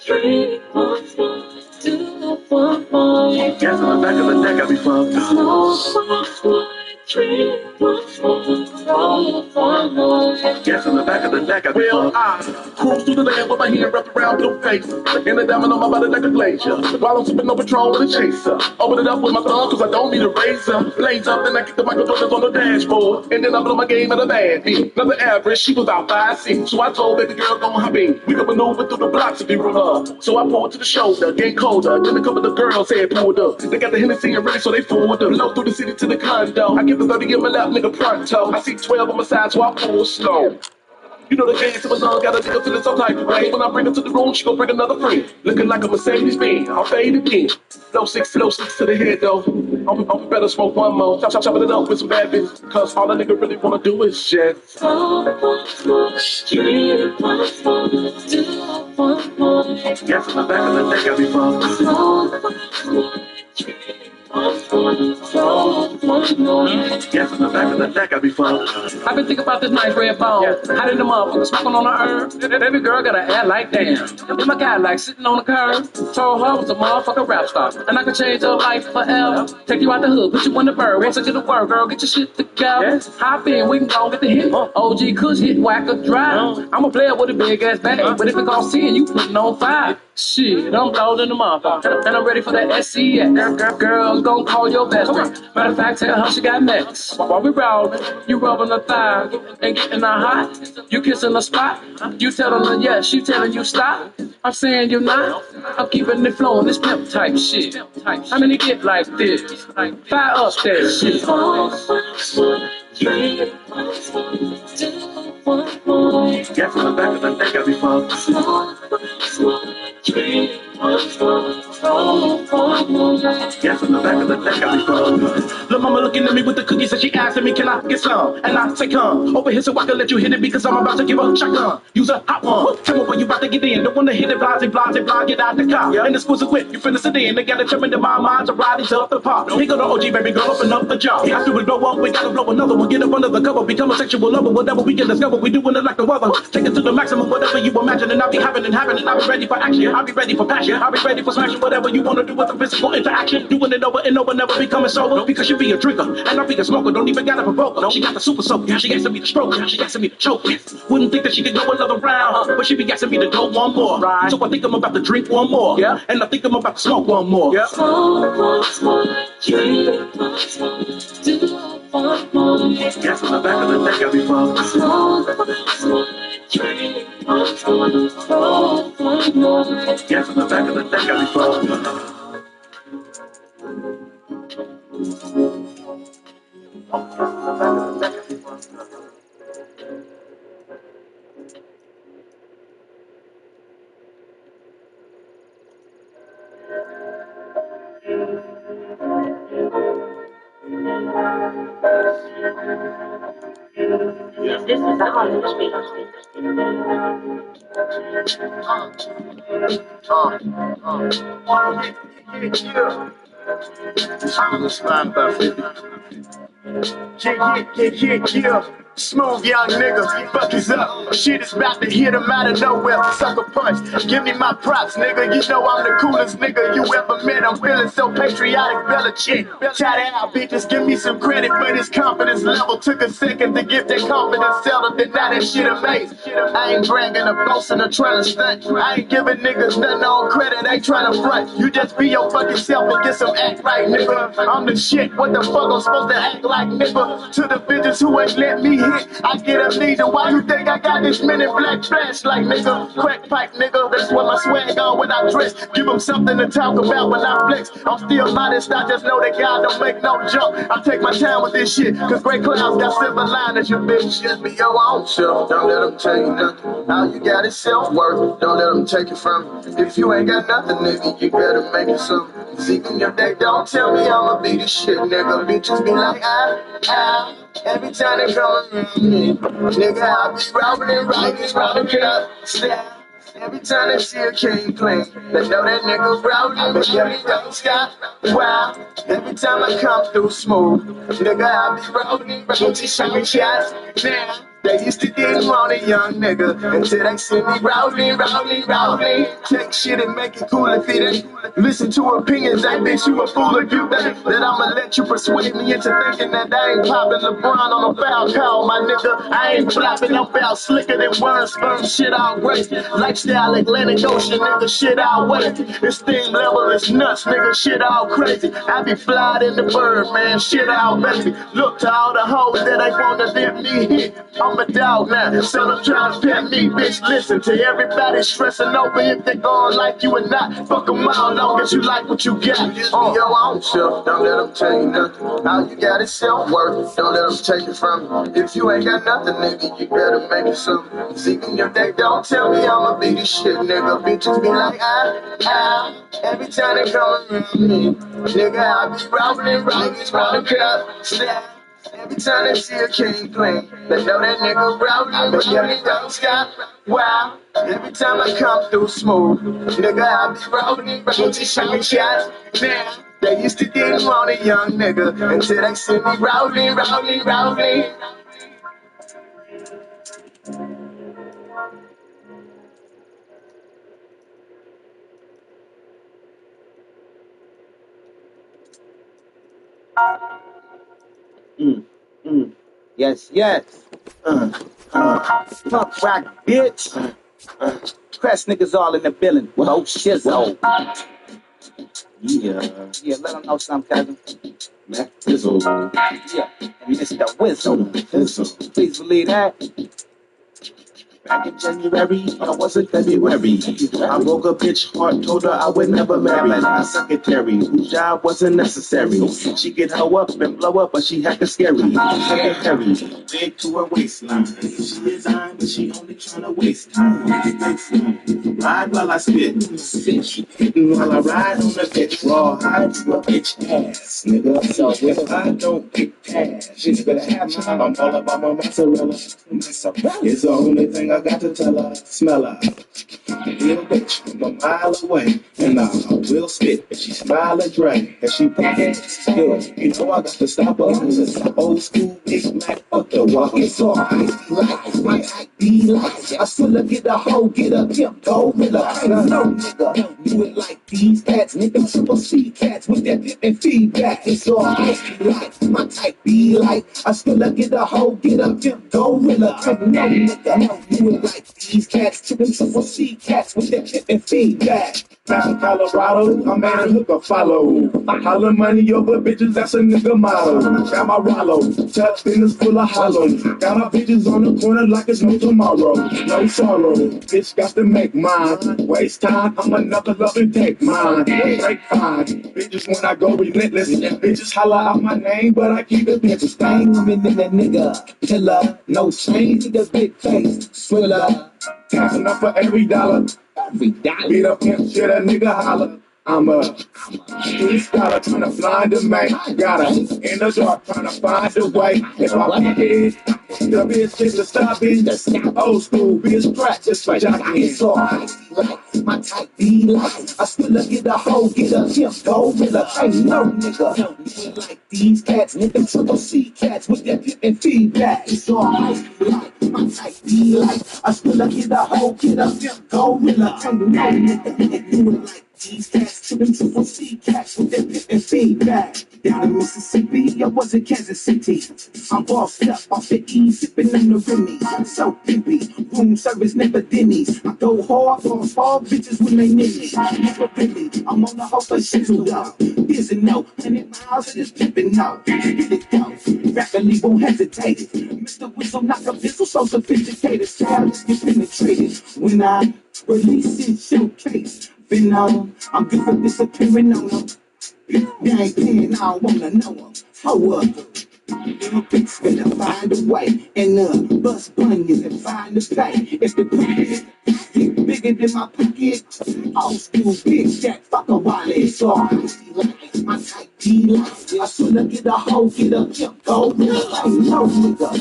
3, 4, 5, 2, 1, 1. Gas on the back of the neck, I be fucked. 4, 5, 3, 4, 5, 1, 1. Gas on the back of the neck, I be fucked. I cruise through the land with my hand wrapped around blue face. And the diamond on my body like a glacier. While I'm sipping no Patrol with a chaser. Open it up with my thumb cause I don't need a razor. Blaze up, then I kick the microphone on the dashboard. And then I blow my game at a bad beat. Nothing average, she was out 5'6". So I told baby girl, go hop in. We could maneuver through the blocks if you roll up. So I pulled to the shoulder, getting colder. Then a couple of the girls had pulled up. They got the Hennessy and ready, so they forward up. Low through the city to the condo. I give the 30 in my lap, nigga pronto. I see 12 on my side, so I pull slow. You know the game, so my son got a nigga feeling some type of way. When I bring her to the room, she gon' bring another friend. Looking like a Mercedes-Benz, I'll fade it in. Low six to the head though. I'm better smoke one more. Chopping it up with some bad bitches. Cause all a nigga really wanna do is just 4, 4, 3, 4, 5, 2, 1, 1. gas on the back of the neck, I be fucked. 4, 5, 3, 4, 5, 2, 1, 1. Gas on the back of the neck, I be fucked. I've been thinking about this nice red bone. How did the motherfucker smoking on the herb? Baby girl got an ass like damn. And my guy like sitting on the curb. Told her I was a motherfucking rap star. And I could change her life forever. Take you out the hood, put you in the bird. Once I get to work, girl, get your shit together. Hop in, we can go get the hit. OG Kush hit, whack a drive. I'm a player with a big ass bag. But if it costs 10, you putting on 5. Shit, I'm loading the motherfucker. And I'm ready for that SCX. Girls gon' call your best friend. Matter of fact, tell her she got next. While we rollin', you rubbing her thigh and getting her hot. You kissing the spot. You telling her yes, she telling you stop. I'm saying you not. I'm keeping it flowing, this pimp type shit. How many get like this? Fire up that shit. 4, 5, 3, 4, 5, 2, 1, 1. Gas on the back of the neck, I be fucked. 4, 5, 3, 4, 5, 2, 1, 1. Gas on the back of the neck, I be fucked. Lil' mama looking at me with the cookies and she asking me, can I get some? And I say, come over here so I can let you hit it because I'm about to give her a shotgun. Use a hot one. Tell me where you about to get in. Don't wanna hit it, blase, get out the car. And the school's equipped, you finna sit in. They gotta jump into my mind to ride these up the park. Here go the OG, baby girl, open up the jar. After we blow up, we gotta blow another one. Get up under the cover, become a sexual lover. Whatever we can discover, we doing it like the weather. Take it to the maximum, whatever you imagine. And I'll be having and having, and I'll be ready for action. I'll be ready for passion. I'll be ready for smashing whatever you wanna do with a physical interaction. Doing it over and over, never becoming sober. Because you be a drinker, and I be a smoker. Don't even gotta provoke her. She got the super soak. She asking me to stroke. She asking me to choke. Wouldn't think that she could go another round, but she be asking me to go one more. Right. So I think I'm about to drink one more. Yeah. And I think I'm about to smoke one more. Yeah. 4, 5, 3, 4, 5, 2, 1, 1. Gas on the back of the neck, I be fucked. 4, 5, 3, 4, 5, 2, 1, 1. Gas on the back of the neck, I be fucked. This is the Hollywood Speak. Yeah. Smooth young nigga, fuck is up. Shit is about to hit him out of nowhere. Sucker punch, give me my props, nigga. You know I'm the coolest nigga you ever met. I'm feeling so patriotic, Bella chick. Shout out, bitches, give me some credit for this confidence level. Took a second to get that confidence settled, and now that shit amazing. I ain't bragging or boasting or trying to stunt. I ain't giving niggas nothing on credit, they trying to front. You just be your fucking self and get some act right, nigga. I'm the shit, what the fuck I'm supposed to act like, nigga? To the bitches who ain't let me hit, I get amnesia. Why you think I got this Men in Black flashlight, nigga? Crack pipe, nigga, that's what my swag on when I dress. Give them something to talk about when I flex. I'm still modest, I just know that God don't make no jump. I take my time with this shit, cause gray clouds got silver liners, you bitch. Just be your own self, don't let them tell you nothing. All you got is self-worth, don't let them take it from you. If you ain't got nothing, nigga, you better make it something. Even if they don't tell me I'ma be the shit, nigga, bitches be like, every time they come around me, nigga, I be robbing and robbing up, snap. Every time they see a king playing, they know that nigga robbing, but yeah, he don't stop. Wow, every time I come through smooth, nigga, I be robbing, shooting shots. Now, They used to didn't want a young nigga until they see me rowdy. Check shit and make it cool if it ain't. Listen to opinions, that bitch, you a fool if you think that I'ma let you persuade me into thinking that I ain't popping LeBron on a foul call, my nigga. I ain't flopping, I'm foul slicker than worm sperm, shit out great. Lifestyle Atlantic Ocean, nigga, shit out wait. This thing level is nuts, nigga, shit out crazy. I be flyed in the bird, man, shit out baby. Look to all the hoes that ain't wanna let me hit. I'm a dog now, so I'm trying to pet me, bitch. Listen to everybody stressing over if they gon' like you or not. Fuck them all, long as you like what you got. Your own self, don't let them tell you nothing. All you got is self-worth, don't let them take it from you. If you ain't got nothing, nigga, you better make it something. Cause even if they don't tell me I'ma be the shit, nigga, bitches be like, every time they come around me, nigga, I be rolling, round the crowd, snap. Every time they see a king clean, they know that nigga rowdy, but yeah, he don't stop. Wow, every time I come through smooth, nigga, I be rowdy, shooting shots. Now, they used to didn't want a young nigga until they see me rowdy. Yes, yes. Punk rock, bitch. Press niggas all in the building. Well, shizzo. Yeah, let them know something, cousin. Mac Fizzle. Yeah, and Mr. Whistle. Please believe that. Back in January, I wasn't February. I broke a bitch heart, told her I would never marry. My secretary, whose job wasn't necessary. She could hoe up and blow up, but she had the scary. Secretary, big to her waistline. She is on, but she only tryna waste time. Ride while I spit, hitting while I ride on the bitch. Raw hide to a bitch ass, nigga. So if I don't get cash, she better have mine. I'm all about my mozzarella. It's the only thing I got to tell her. Smell her. Little bitch from a mile away. And I will spit if she smile and drag. And she pockets good. You know I got to stop her. Old school Big Mac, fuck the walk. It's all ice like my type be like. I still get a hoe, get a pimp, go with a no nigga. Do it like these cats, nigga. Triple C cats with that pimp and feedback. It's all ice like my type be like. I still get a hoe, get a pimp, go with a no nigga. Do it like these cats, triple C cats with that pimp and feedback. Back in Colorado, I made a hooker follow. Holler money over bitches, that's a nigga motto. Got my wallow, touch fingers full of hollow. Got my bitches on the corner like it's no tomorrow. No sorrow, bitch got to make mine. Waste time, I'm another love and take mine. Break fine, bitches when I go relentless. Bitches holler out my name, but I keep it bitch. Staying women in that nigga, killer. No change in the big face, thriller. Tapping up for every dollar. Beat up pimp shit, a nigga holler. I'm a street scholar trying to find a man. Got her in the dark trying to find a way. If I get it, the bitch is a stop it. Old school bitch practice for jockey. So my type be like. I still get a hoe, get a pimp, go with a ain't no nigga. Don't like these cats, nigga. Triple C cats with that pimp and feedback. It's all like my type be like. I still get a hoe, get a pimp, go with a ain't no nigga. Do it like these cats, triple C cats with that pimp and feedback. Down in Mississippi, I was in Kansas City. I'm bossed up off the E, sipping on the Remy. So pimpy, room service never Denny's. I go hard for all bitches when they need me. Never really, I'm on the whole for shizzle though. Here's a no, 100 miles of this pimpin' no. Get it go, rapidly won't hesitate. Mr. Whistle knock a pistol so sophisticated. Style is get penetrated. When I release it, showcase. I'm good for disappearing on them. They ain't paying, I don't wanna know them. Hold up. Little bitch finna find a way. And bust bunions and find the pay. If the pocket get bigger than my pocket, old school bitch that fuck a wallet. So I see like my type be like. I shoulda get a hoe, get a pimp, go. Like no nigga.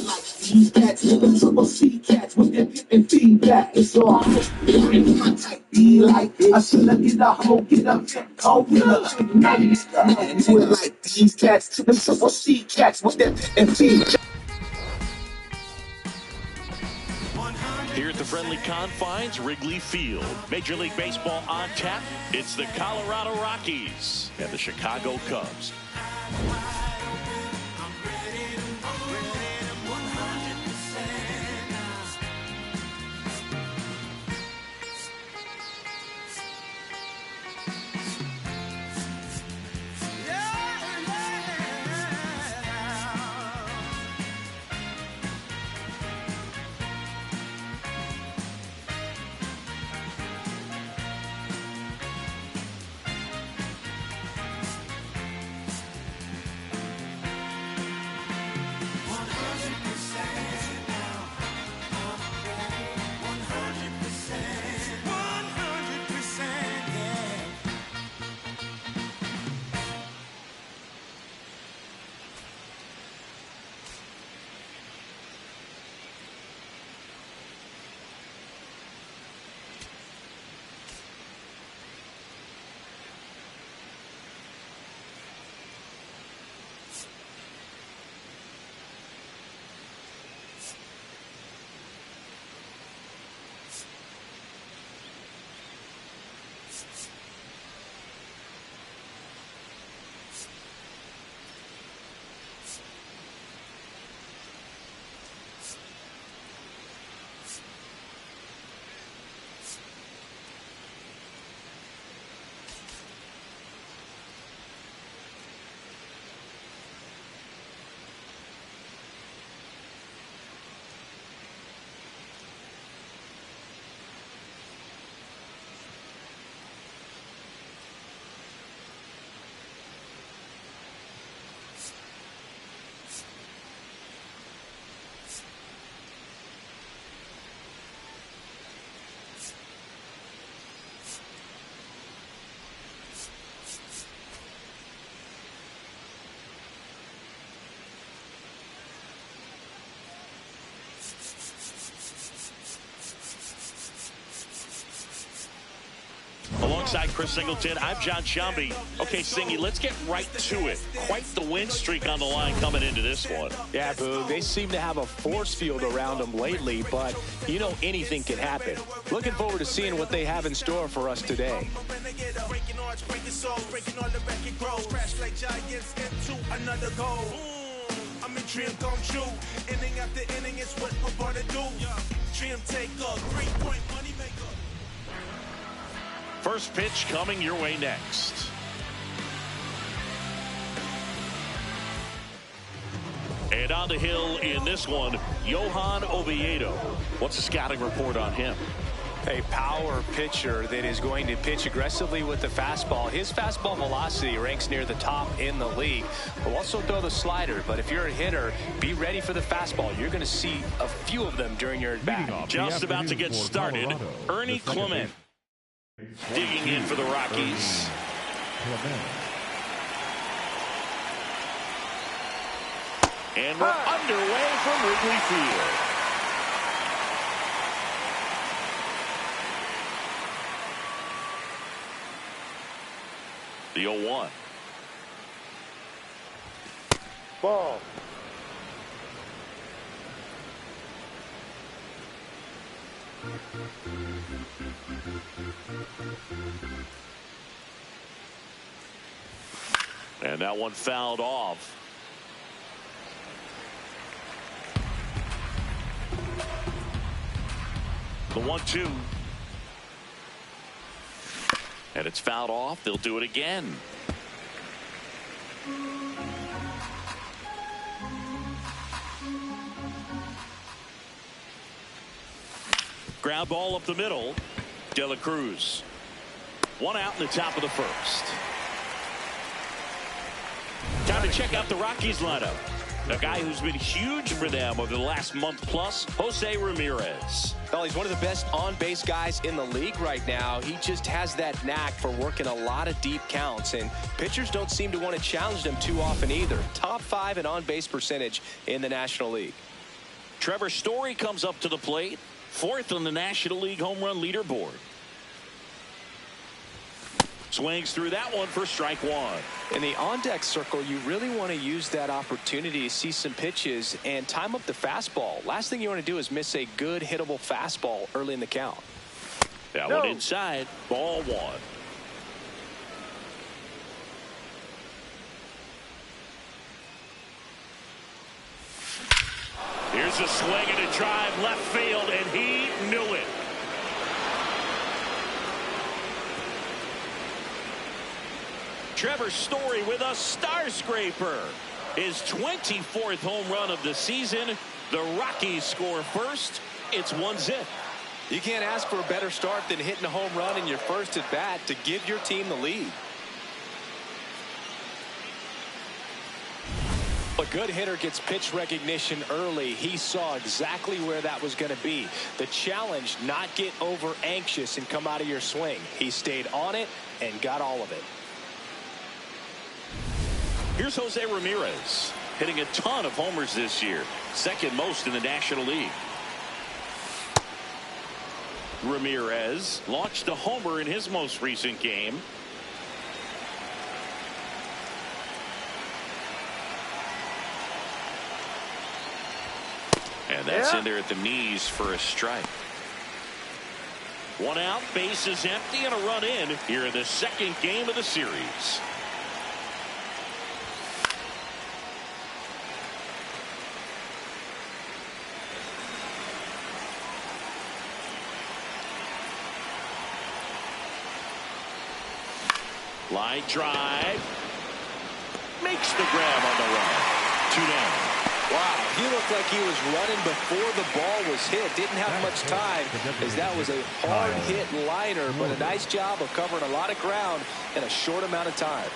Like these cats, nigga, triple C cats with that pimp and feedback. It's all like my type be like. I shoulda get a hoe, get a pimp, go. Like no nigga. Do it like these cats, triple C cats with that pimp and feedback. friendly confines, Wrigley Field. Major League Baseball on tap. It's the Colorado Rockies and the Chicago Cubs. Alongside Chris Singleton, I'm John Shambi. Okay, Singy, let's get right to it. Quite the win streak on the line coming into this one. Yeah, Boog, they seem to have a force field around them lately, but you know anything can happen. Looking forward to seeing what they have in store for us today. I'm a dream come true. Inning after inning is what we're gonna do. Dream taker, 3-point money maker. First pitch coming your way next. And on the hill in this one, Johan Oviedo. What's the scouting report on him? A power pitcher that is going to pitch aggressively with the fastball. His fastball velocity ranks near the top in the league. Will also throw the slider, but if you're a hitter, be ready for the fastball. You're going to see a few of them during your at-bat. Just about to get started, Ernie Clement digging in for the Rockies. And we're underway from Wrigley Field. The 0-1. Ball. And that one fouled off. The 1-2. And it's fouled off. They'll do it again. Ground ball up the middle. De La Cruz. One out in the top of the first. Time to check out the Rockies lineup. A guy who's been huge for them over the last month plus, Jose Ramirez. Well, he's one of the best on-base guys in the league right now. He just has that knack for working a lot of deep counts, and pitchers don't seem to want to challenge him too often either. Top 5 in on-base percentage in the National League. Trevor Story comes up to the plate, 4th on the National League home run leaderboard. Swings through that one for strike one. In the on-deck circle, you really want to use that opportunity to see some pitches and time up the fastball. Last thing you want to do is miss a good hittable fastball early in the count. That one inside, ball one. Here's a swing and a drive left field, and he knew it. Trevor Story with a star scraper. His 24th home run of the season. The Rockies score first. It's 1-0. You can't ask for a better start than hitting a home run in your first at bat to give your team the lead. A good hitter gets pitch recognition early. He saw exactly where that was going to be. The challenge, not get over anxious and come out of your swing. He stayed on it and got all of it. Here's Jose Ramirez, hitting a ton of homers this year, second most in the National League. Ramirez launched a homer in his most recent game. And that's in there at the knees for a strike. One out, base is empty, and a run in here in the second game of the series. Line drive. Makes the grab on the run. 2 down. Wow, he looked like he was running before the ball was hit. Didn't have much time as that was a hard hit liner, but a nice job of covering a lot of ground in a short amount of time.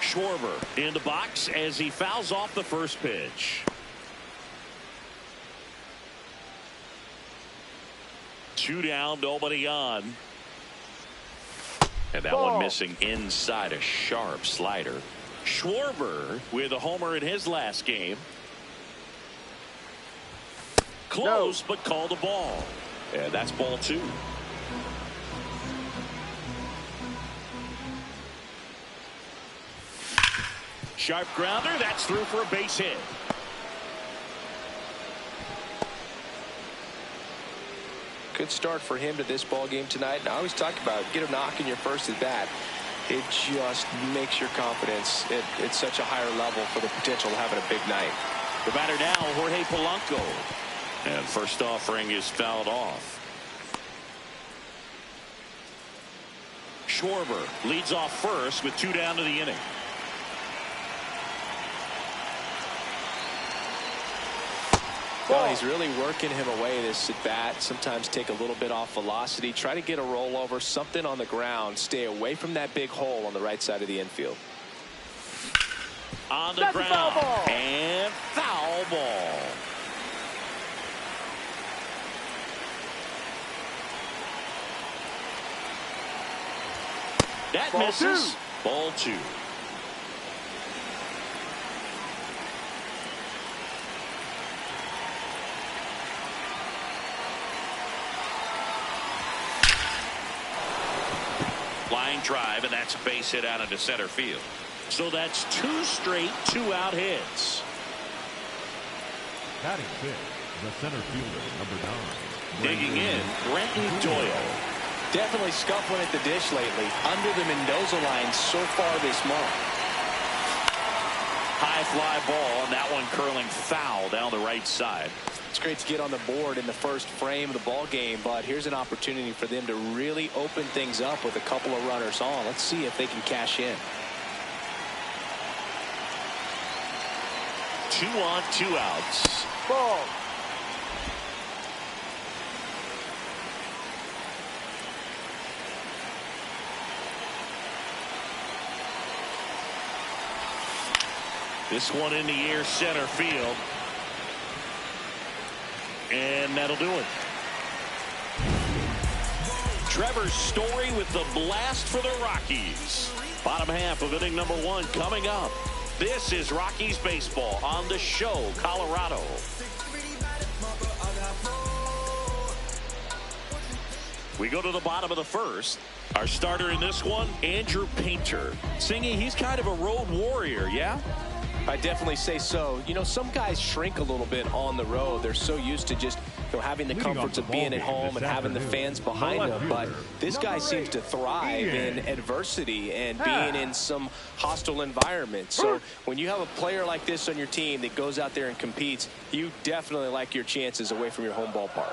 Schwarber in the box as he fouls off the first pitch. 2 down, nobody on. And that one missing inside a sharp slider. Schwarber with a homer in his last game. Close, but called a ball. And that's ball 2. Sharp grounder, that's through for a base hit. Good start for him to this ball game tonight. And I always talk about get a knock in your first at bat. It just makes your confidence at such a higher level for the potential of having a big night. The batter now, Jorge Polanco. And first offering is fouled off. Schwarber leads off first with 2 down to the inning. Well, he's really working him away this at bat. Sometimes take a little bit off velocity. Try to get a rollover, something on the ground. Stay away from that big hole on the right side of the infield. On the ground. And foul ball. That misses. Ball 2. Line drive, and that's a base hit out into center field. So that's 2 straight 2-out hits. Batting fifth, the center fielder, number 9. Digging in, Brenton Doyle. Definitely scuffling at the dish lately. Under the Mendoza line so far this month. High fly ball, and that one curling foul down the right side. It's great to get on the board in the first frame of the ball game, but here's an opportunity for them to really open things up with a couple of runners on. Let's see if they can cash in. 2 on, 2 outs. Ball. This one in the air, center field. And that'll do it. Trevor Story with the blast for the Rockies. Bottom half of inning number 1 coming up. This is Rockies baseball on the show, Colorado. We go to the bottom of the first. Our starter in this one, Andrew Painter. Singy, he's kind of a road warrior, yeah? I definitely say so. You know, some guys shrink a little bit on the road. They're so used to just having the comforts of being at home and having the fans behind them. But this guy seems to thrive in adversity and being in some hostile environments. So when you have a player like this on your team that goes out there and competes, you definitely like your chances away from your home ballpark.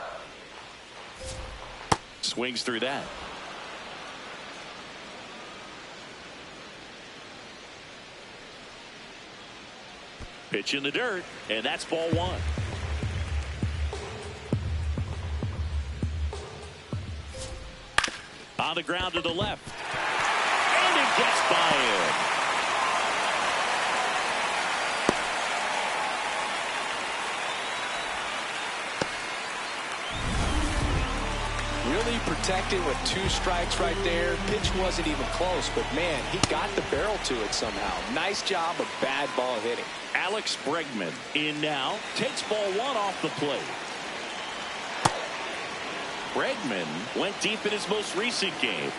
Swings through that. Pitch in the dirt, and that's ball one. On the ground to the left. And it gets by him. Really protected with 2 strikes right there. Pitch wasn't even close, but man, he got the barrel to it somehow. Nice job of bad ball hitting. Alex Bregman in now. Takes ball one off the plate. Bregman went deep in his most recent game.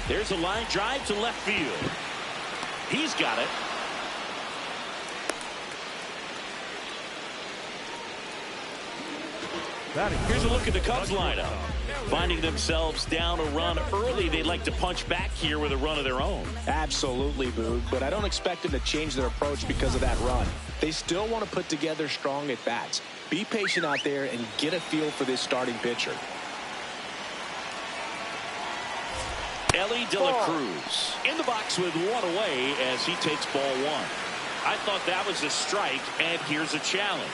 There's a line drive to left field. He's got it. Here's a look at the Cubs lineup. Finding themselves down a run early, they'd like to punch back here with a run of their own. Absolutely, Boog, but I don't expect them to change their approach because of that run. They still want to put together strong at-bats. Be patient out there and get a feel for this starting pitcher. Ellie De La Cruz in the box with one away as he takes ball one. I thought that was a strike, and here's a challenge.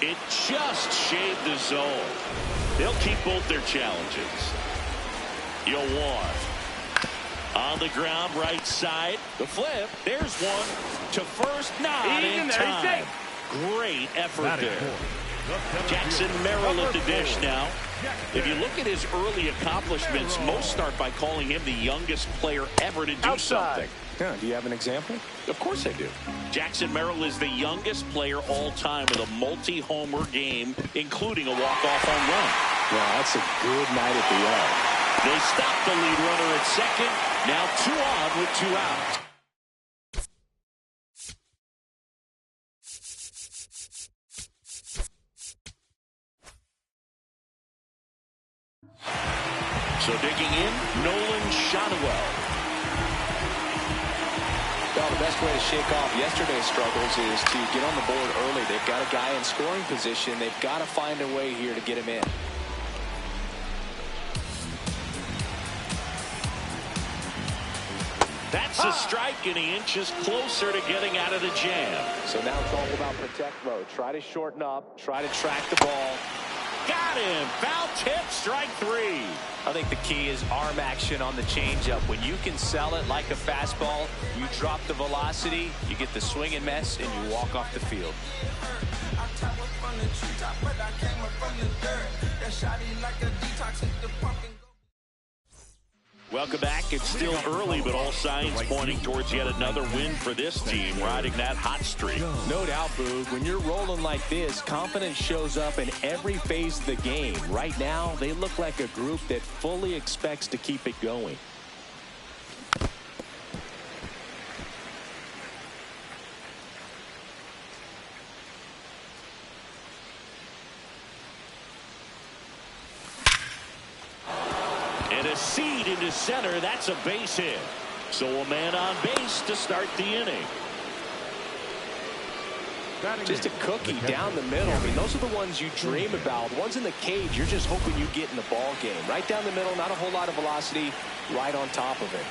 It just shaved the zone. They'll keep both their challenges. Yoan on the ground, right side. The flip. There's one to first. Not in time. Great effort there. Jackson Merrill at the dish now. If you look at his early accomplishments, most start by calling him the youngest player ever to do something. Yeah, do you have an example? Of course I do. Jackson Merrill is the youngest player all time with a multi-homer game, including a walk-off home run. Yeah, that's a good night at the yard. They stop the lead runner at second. Now 2 on with 2 out. So digging in, Nolan Shotwell. Well, the best way to shake off yesterday's struggles is to get on the board early. They've got a guy in scoring position. They've got to find a way here to get him in. That's a strike, and he inches closer to getting out of the jam. So now it's all about protect mode. Try to shorten up. Try to track the ball. Got him. Foul tip, strike 3. I think the key is arm action on the changeup. When you can sell it like a fastball, you drop the velocity, you get the swing and miss, and you walk off the field. Welcome back. It's still early, but all signs pointing towards yet another win for this team, riding that hot streak. No doubt, Boog. When you're rolling like this, confidence shows up in every phase of the game. Right now, they look like a group that fully expects to keep it going. Seed into center. That's a base hit. So a man on base to start the inning. Just a cookie down the middle. I mean, those are the ones you dream about. The ones in the cage, you're just hoping you get in the ball game. Right down the middle, not a whole lot of velocity, right on top of it.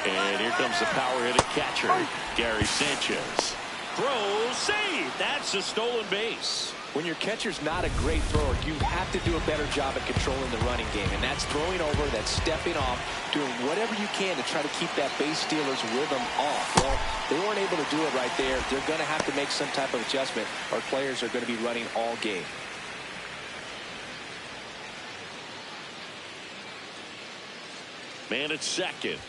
And here comes the power-hitting catcher, Gary Sanchez. Throw, save. That's a stolen base. When your catcher's not a great thrower, you have to do a better job at controlling the running game. And that's throwing over, that's stepping off, doing whatever you can to try to keep that base stealer's rhythm off. Well, they weren't able to do it right there. They're going to have to make some type of adjustment, or players are going to be running all game. Man at second.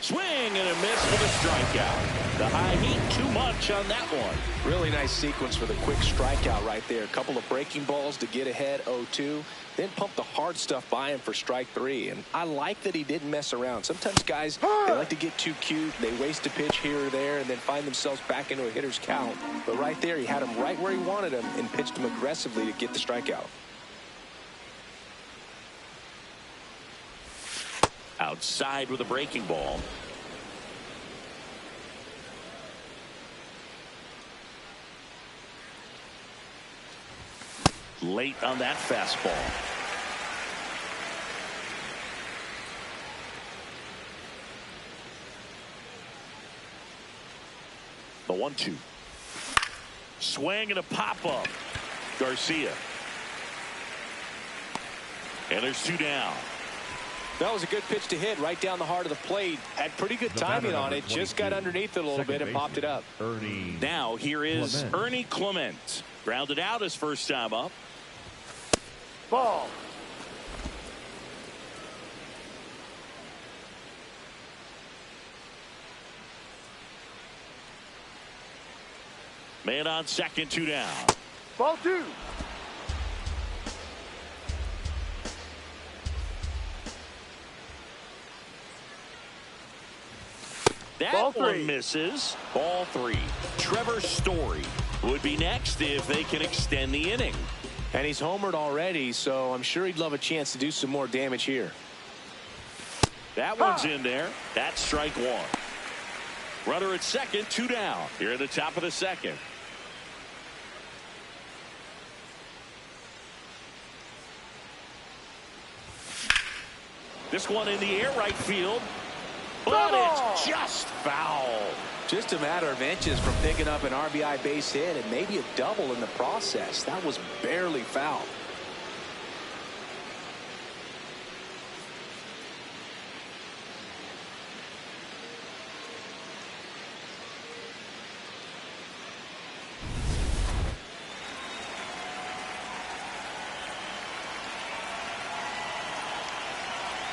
Swing and a miss for the strikeout. The high heat, too much on that one. Really nice sequence for the quick strikeout right there. A couple of breaking balls to get ahead 0-2. Then pump the hard stuff by him for strike 3. And I like that he didn't mess around. Sometimes guys, they like to get too cute. They waste a pitch here or there and then find themselves back into a hitter's count. But right there, he had him right where he wanted him and pitched him aggressively to get the strikeout. Outside with a breaking ball. Late on that fastball. The 1-2. Swing and a pop-up. Garcia. And there's 2 down. That was a good pitch to hit right down the heart of the plate. Had pretty good timing on it. Just got underneath it a little bit and popped it up. Now here is Ernie Clement. Grounded out his first time up. Ball. Man on second, 2 down. Ball 2. That one misses. Ball 3. Trevor Story would be next if they can extend the inning. And he's homered already, so I'm sure he'd love a chance to do some more damage here. That one's in there. That's strike 1. Runner at second, 2 down. Here at the top of the second. This one in the air, right field. But it's just foul. Just a matter of inches from picking up an RBI base hit and maybe a double in the process. That was barely foul.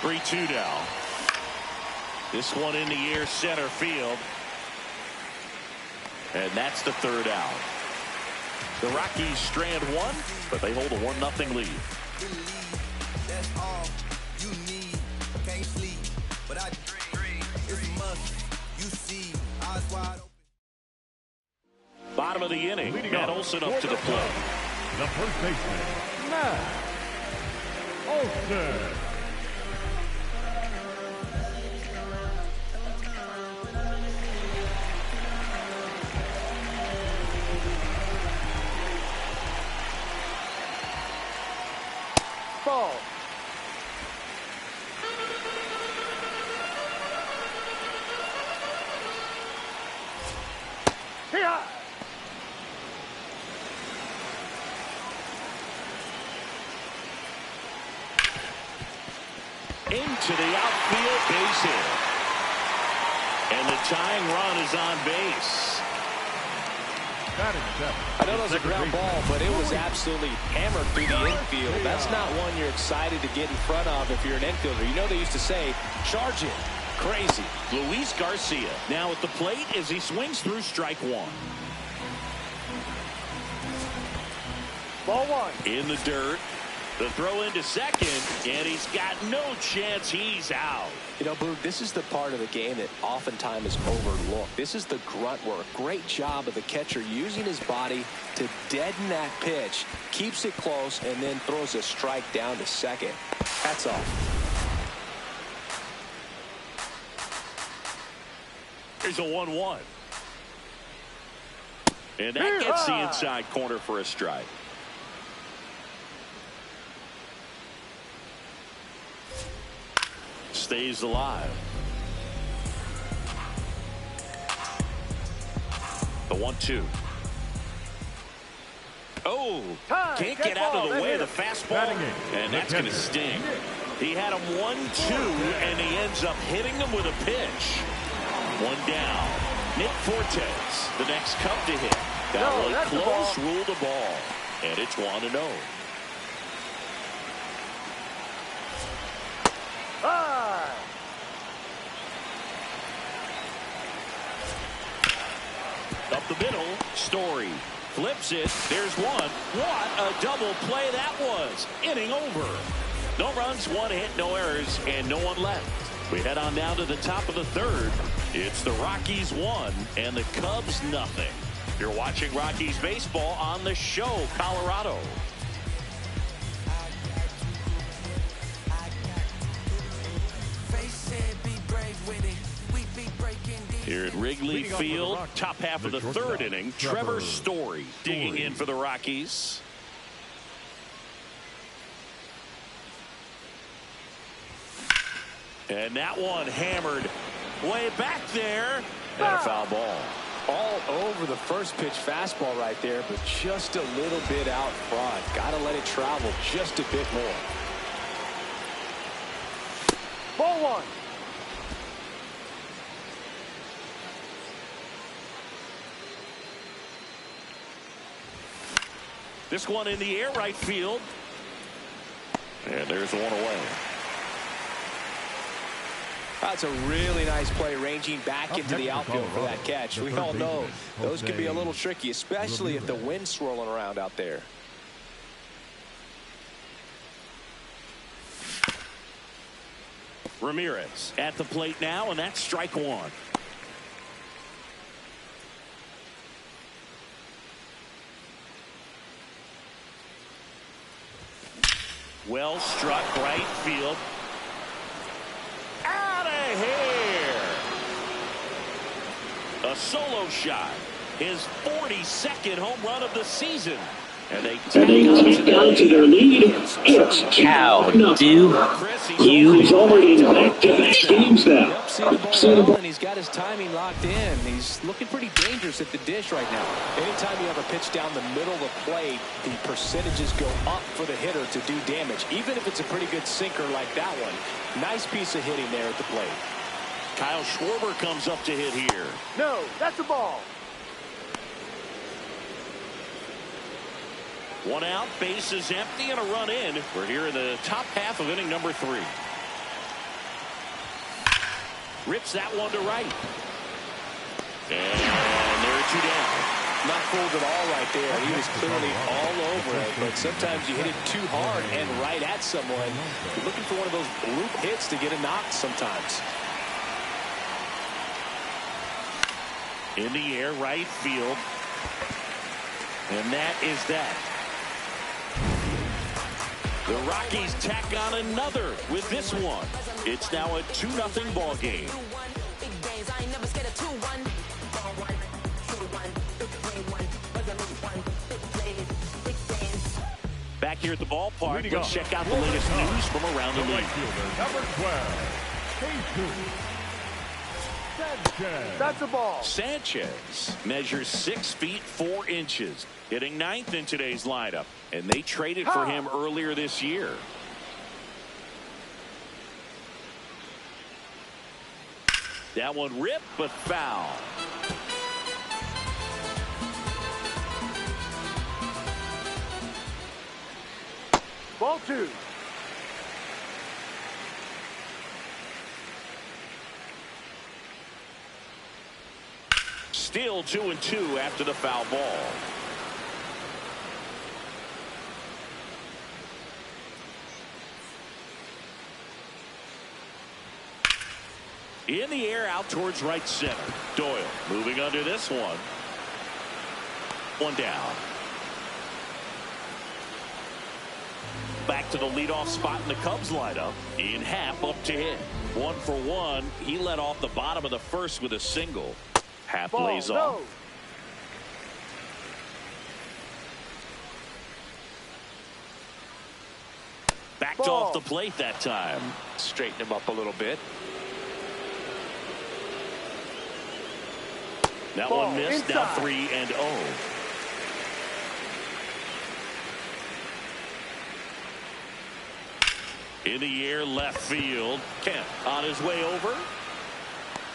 Three-two now. This one in the air, center field. And that's the 3rd out. The Rockies strand 1, but they hold a 1-0 lead. That's all you need. Can't sleep, but I dream. It's a must. You see, eyes wide open. Bottom of the inning. Matt Olson up to the plate. The first baseman, Matt Olson. Ball. Here. Into the outfield, base hit. And the tying run is on base. I know that was a ground ball, but it was absolutely hammered through the infield. That's not one you're excited to get in front of if you're an infielder. You know they used to say, charge it. Crazy. Luis Garcia now at the plate as he swings through strike 1. Ball 1. In the dirt. The throw into second, and he's got no chance. He's out. You know, Boog, this is the part of the game that oftentimes is overlooked. This is the grunt work. Great job of the catcher using his body to deaden that pitch, keeps it close, and then throws a strike down to second. That's all. Here's a 1-1. And that gets the inside corner for a strike. Stays alive. The 1-2. Oh, can't get out of the way of the fastball, and that's going to sting. He had him 1-2, and he ends up hitting him with a pitch. 1 down. Nick Fortes, the next Cub to hit. Got really close, ruled the ball, and it's 1-0. Story flips it. There's one. What a double play that was. Inning over. No runs, one hit, no errors, and no one left. We head on down to the top of the third. It's the Rockies 1 and the Cubs nothing. You're watching Rockies baseball on the show, Colorado. Here at Wrigley Field, top half of the third inning, Trevor Story digging in for the Rockies. And that one hammered way back there. And a foul ball. All over the first pitch fastball right there, but just a little bit out front. Got to let it travel just a bit more. Ball one. This one in the air, right field. And there's one away. That's a really nice play, ranging back into the outfield for that catch. We all know those can be a little tricky, especially if the wind's swirling around out there. Ramirez at the plate now, and that's strike one. Well struck, right field. Out of here. A solo shot. His 42nd home run of the season. And they take down to their lead. It's cow. He's already in back-to-back games now. See the ball, and he's got his timing locked in. He's looking pretty dangerous at the dish right now. Anytime you have a pitch down the middle of the plate, the percentages go up for the hitter to do damage, even if it's a pretty good sinker like that one. Nice piece of hitting there at the plate. Kyle Schwarber comes up to hit here. No, that's a ball. One out, base is empty, and a run in. We're here in the top half of inning number 3. Rips that one to right. And there are 2 down. Not fooled at all right there. He was clearly all over it, but sometimes you hit it too hard and right at someone. You're looking for one of those loop hits to get a knock sometimes. In the air, right field. And that is that. The Rockies tack on another with this one. It's now a 2-0 ball game. Back here at the ballpark, let's check out the latest news from around the league. Number 12, Sanchez. That's a ball. Sanchez measures 6 feet 4 inches, hitting 9th in today's lineup, and they traded for him earlier this year. That one ripped, but foul. Ball 2. Still 2-2 after the foul ball. In the air, out towards right center. Doyle moving under this one. One down. Back to the leadoff spot in the Cubs lineup. Ian Happ up to hit. 1 for 1. He led off the bottom of the first with a single. Happ lays off. Backed off the plate that time. Straighten him up a little bit. That one missed. Now 3-0. In the air, left field. Kemp on his way over.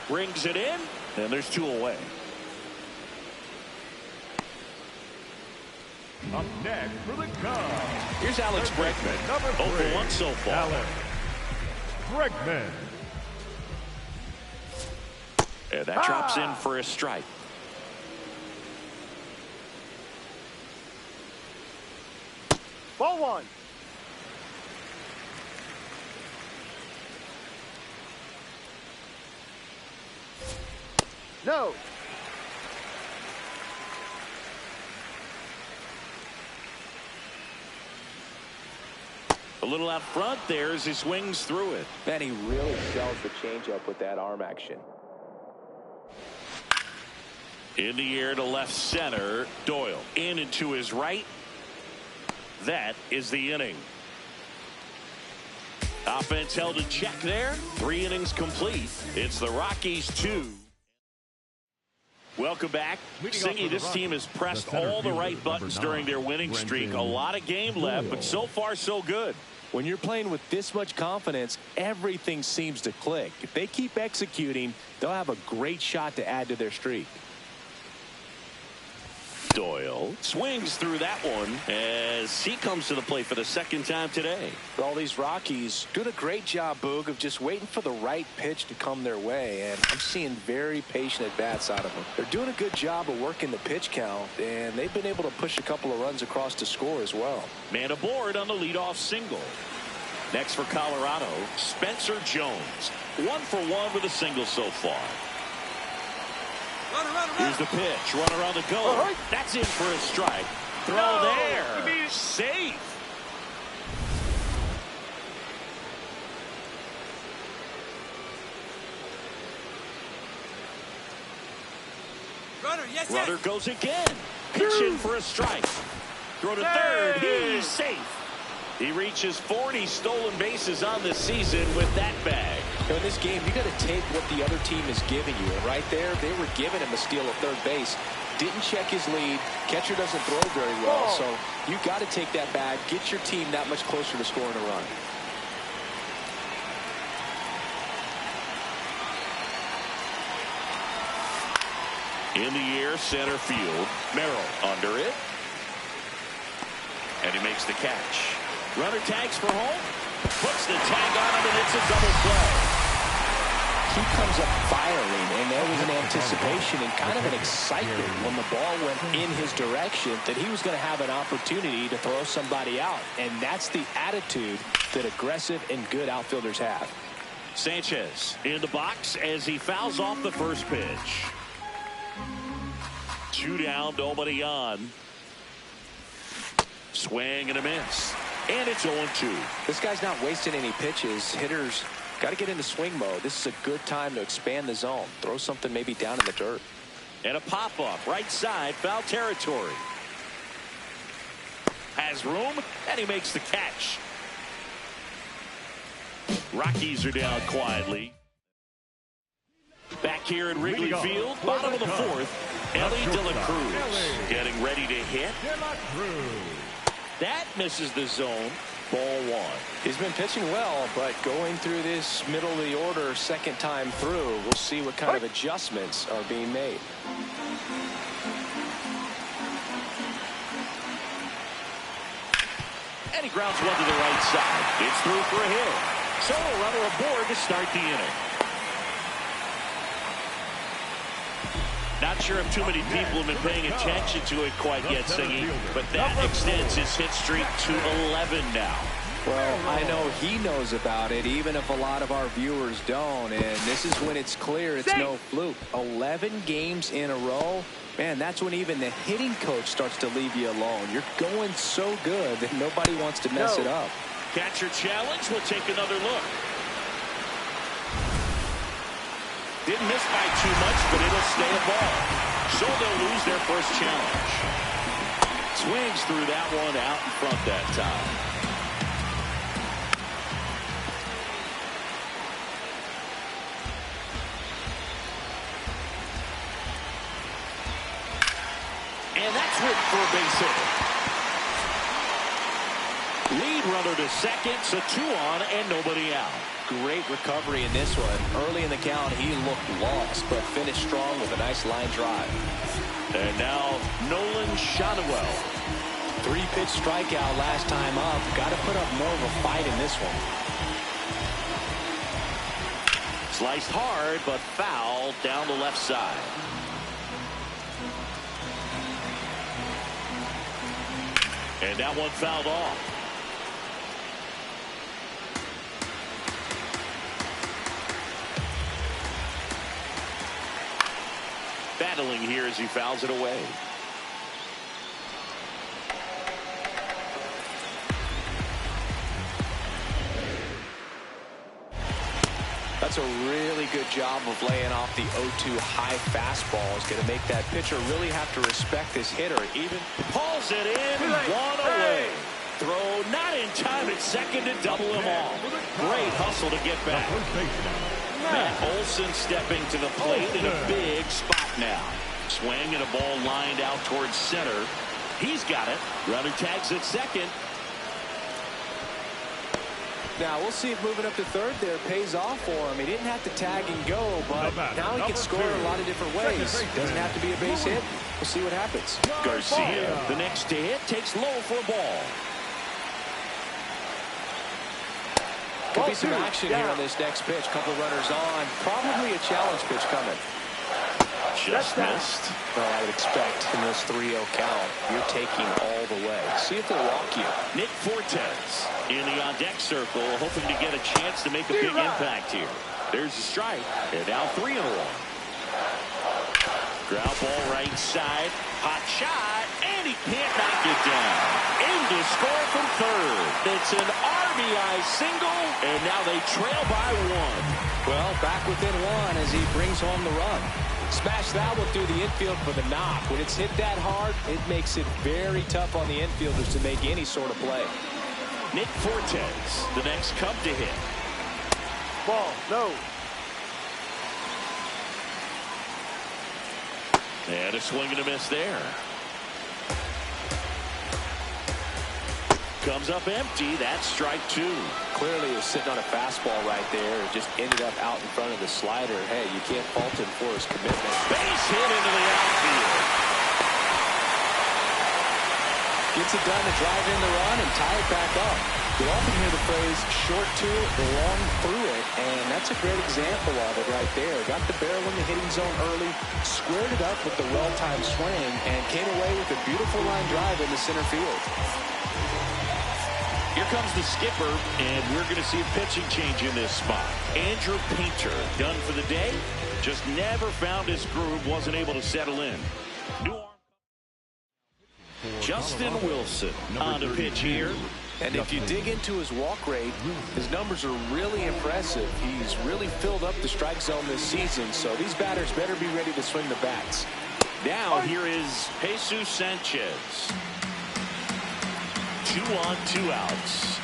Rings it in. And there's 2 away. Up next for the Cubs. Here's Alex Bregman. Number 3, 0 for 1 so far. Alex Bregman. And that drops in for a strike. Ball one. No. A little out front there as he swings through it. Man, he really sells the changeup with that arm action. In the air to left center. Doyle in and to his right. That is the inning. Offense held in check there. 3 innings complete. It's the Rockies 2. Welcome back. Singy, this team has pressed all the right buttons during their winning streak. A lot of game left, but so far so good. When you're playing with this much confidence, everything seems to click. If they keep executing, they'll have a great shot to add to their streak. Doyle swings through that one as he comes to the plate for the second time today. All these Rockies doing a great job, Boog, of just waiting for the right pitch to come their way, and I'm seeing very patient at-bats out of them. They're doing a good job of working the pitch count, and they've been able to push a couple of runs across to score as well. Man aboard on the leadoff single. Next for Colorado, Spencer Jones. 1 for 1 with a single so far. Here's the pitch. Runner on the go. That's in for a strike. Throw there. Safe. Runner goes again. Pitch in for a strike. Throw to third. He's safe. He reaches 40 stolen bases on the season with that bag. In this game, you got to take what the other team is giving you. And right there, they were giving him a steal at third base. Didn't check his lead. Catcher doesn't throw very well. So you got to take that bag, get your team that much closer to scoring a run. In the air, center field. Merrill under it. And he makes the catch. Runner tags for home. Puts the tag on him, and it's a double play. He comes up firing, and there was an anticipation and kind of an excitement when the ball went in his direction that he was going to have an opportunity to throw somebody out. And that's the attitude that aggressive and good outfielders have. Sanchez in the box as he fouls off the first pitch. 2 down, nobody on. Swing and a miss. And it's 0-2. This guy's not wasting any pitches. Hitters got to get into swing mode. This is a good time to expand the zone. Throw something maybe down in the dirt. And a pop-up right side, foul territory. Has room, and he makes the catch. Rockies are down quietly. Back here at Wrigley Field, bottom of the 4th, Ellie De La Cruz getting ready to hit. That misses the zone. Ball 1. He's been pitching well, but going through this middle of the order second time through, we'll see what kind of adjustments are being made. And he grounds one to the right side. It's through for a hit. So a runner aboard to start the inning. Not sure if too many people have been paying attention to it quite yet, Singy, but that extends his hit streak to 11 now. Well, I know he knows about it, even if a lot of our viewers don't, and this is when it's clear it's no fluke. 11 games in a row, man, that's when even the hitting coach starts to leave you alone. You're going so good that nobody wants to mess it up. Catcher challenge. We'll take another look. Didn't miss by too much, but it'll stay a ball. So they'll lose their first challenge. Swings through that one out in front that time. And that's it for a base hit. Lead runner to second, so 2 on and nobody out. Great recovery in this one. Early in the count, he looked lost, but finished strong with a nice line drive. And now Nolan Shotwell. 3-pitch strikeout last time up. Got to put up more of a fight in this one. Sliced hard, but foul down the left side. And And that one fouled off. Battling here as he fouls it away. That's a really good job of laying off the 0-2 high fastball. It's going to make that pitcher really have to respect this hitter. Even pulls it in, one away. Throw not in time at second to double him off. Great hustle to get back. Matt Olson stepping to the plate in a big spot now. Swing and a ball lined out towards center. He's got it. Runner tags at second. Now we'll see if moving up to third there pays off for him. He didn't have to tag and go, but now he can score in a lot of different ways. Doesn't have to be a base hit. We'll see what happens. Garcia, the next to hit, takes low for a ball. Could be some action here on this next pitch. Couple runners on. Probably a challenge pitch coming. Just missed. Well, I would expect in this 3-0 count, you're taking all the way. See if they'll walk you. Nick Fortes in the on-deck circle, hoping to get a chance to make a big impact here. There's a strike. And now 3-1. Ground ball right side. Hot shot. And he can't knock it down. In to score from third. It's an RBI single. And now they trail by one. Well, back within one as he brings home the run. Smash that one through the infield for the knock. When it's hit that hard, it makes it very tough on the infielders to make any sort of play. Nick Fortes, the next Cub to hit. Ball, no. And a swing and a miss there. Comes up empty. That's strike two. Clearly he was sitting on a fastball right there. It just ended up out in front of the slider. Hey, you can't fault him for his commitment. Base hit into the outfield. Gets it done to drive in the run and tie it back up. You often hear the phrase short to it, long through it, and that's a great example of it right there. Got the barrel in the hitting zone early, squared it up with the well-timed swing, and came away with a beautiful line drive into center field. Here comes the skipper, and we're going to see a pitching change in this spot. Andrew Painter, done for the day. Just never found his groove, wasn't able to settle in. Justin Wilson on the pitch here. And if you dig into his walk rate, his numbers are really impressive. He's really filled up the strike zone this season, so these batters better be ready to swing the bats. Now here is Jesus Sanchez. 2 on, 2 outs.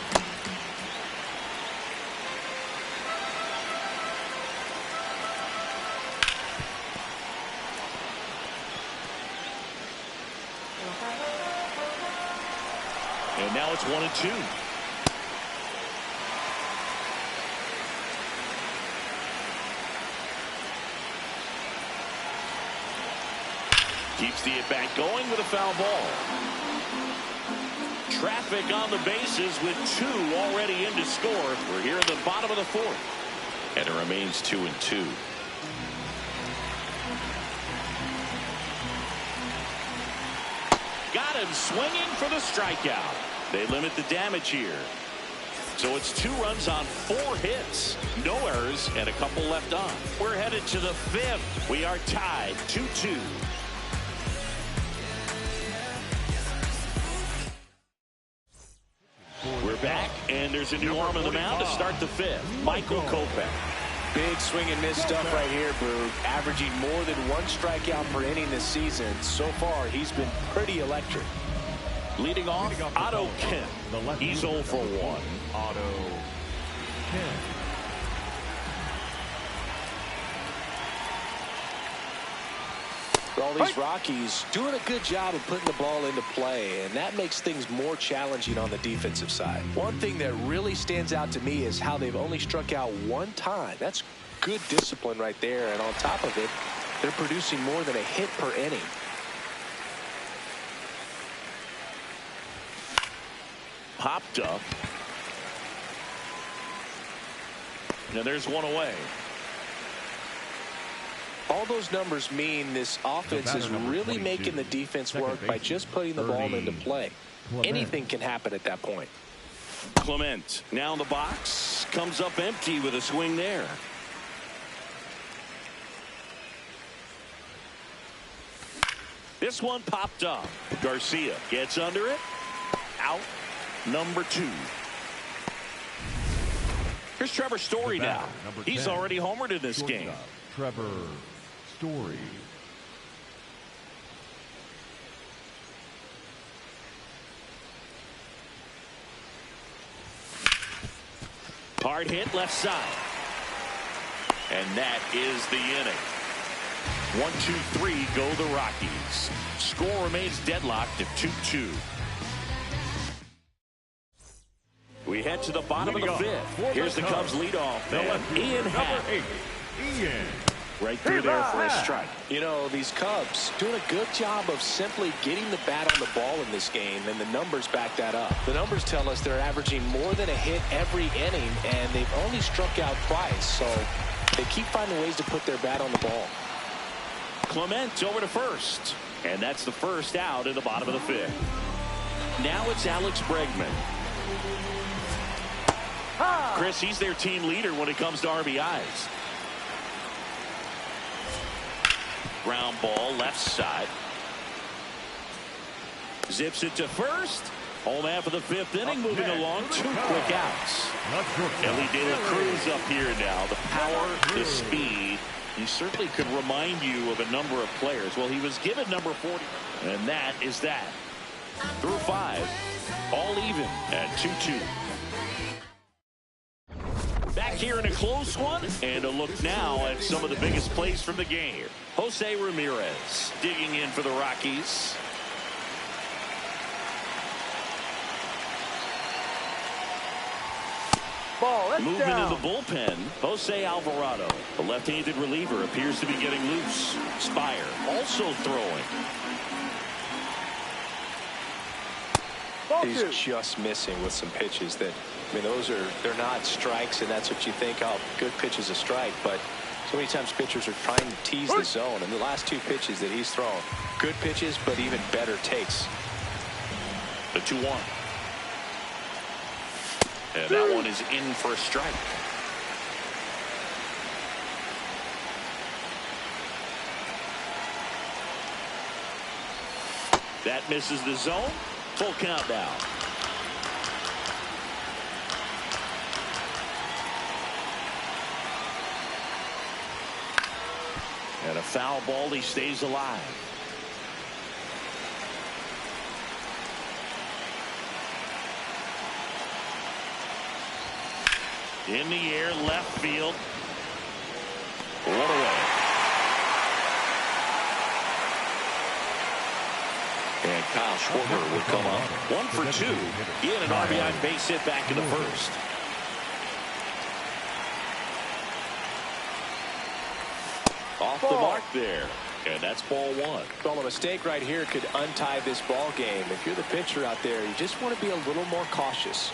And now it's 1 and 2. Keeps the at-bat going with a foul ball. Traffic on the bases with 2 already in to score. We're here in the bottom of the 4th. And it remains 2 and 2. Got him swinging for the strikeout. They limit the damage here. So it's 2 runs on 4 hits. No errors and a couple left on. We're headed to the 5th. We are tied 2-2. We're back, and there's a new arm on the mound to start the 5th. Michael Kopech. Big swing and miss stuff right here, Boog. Averaging more than 1 strikeout per inning this season. So far, he's been pretty electric. Leading off, Otto Kemp. He's 0 for 1. Otto Kemp. All these Rockies doing a good job of putting the ball into play, and that makes things more challenging on the defensive side. One thing that really stands out to me is how they've only struck out 1 time. That's good discipline right there, and on top of it, they're producing more than a hit per inning. Popped up. And there's 1 away. All those numbers mean this offense is really making the defense work by just putting the ball into play. anything can happen at that point. Clement now in the box, comes up empty with a swing there. This one popped up. Garcia gets under it. Out. Number 2. Here's Trevor Story now. He's already homered in this game. Trevor Story. Hard hit left side. And that is the inning. 1, 2, 3 go the Rockies. Score remains deadlocked at 2-2. We head to the bottom of the 5th. Here's the Cubs leadoff man, Ian Happ. Right through there for a strike. You know, these Cubs doing a good job of simply getting the bat on the ball in this game, and the numbers back that up. The numbers tell us they're averaging more than a hit every inning, and they've only struck out twice, so they keep finding ways to put their bat on the ball. Clement over to first, and that's the first out in the bottom of the 5th. Now it's Alex Bregman. Chris, he's their team leader when it comes to RBIs. Ground ball left side. Zips it to first. Home half of the 5th inning, moving along. 2 quick outs. Ellie De La Cruz up here now. The power, the speed. He certainly could remind you of a number of players. Well, he was given number 40. And that is that. Through 5. All even at 2-2. Back here in a close one, and a look now at some of the biggest plays from the game. Jose Ramirez digging in for the Rockies. Movement in the bullpen. Jose Alvarado, the left-handed reliever, appears to be getting loose. Spire also throwing. He's just missing with some pitches that, I mean, they're not strikes, and that's what you think, oh, good pitch is a strike, but so many times pitchers are trying to tease the zone, and the last 2 pitches that he's thrown, good pitches, but even better takes. The 2-1. And that one is in for a strike. That misses the zone. Full count now. And a foul ball. He stays alive. In the air, left field. One away. And Kyle Schwarber will come up. 1 for 2. He had an RBI base hit back in the first. Off the mark there. And that's ball 1. Well, a mistake right here could untie this ball game. If you're the pitcher out there, you just want to be a little more cautious.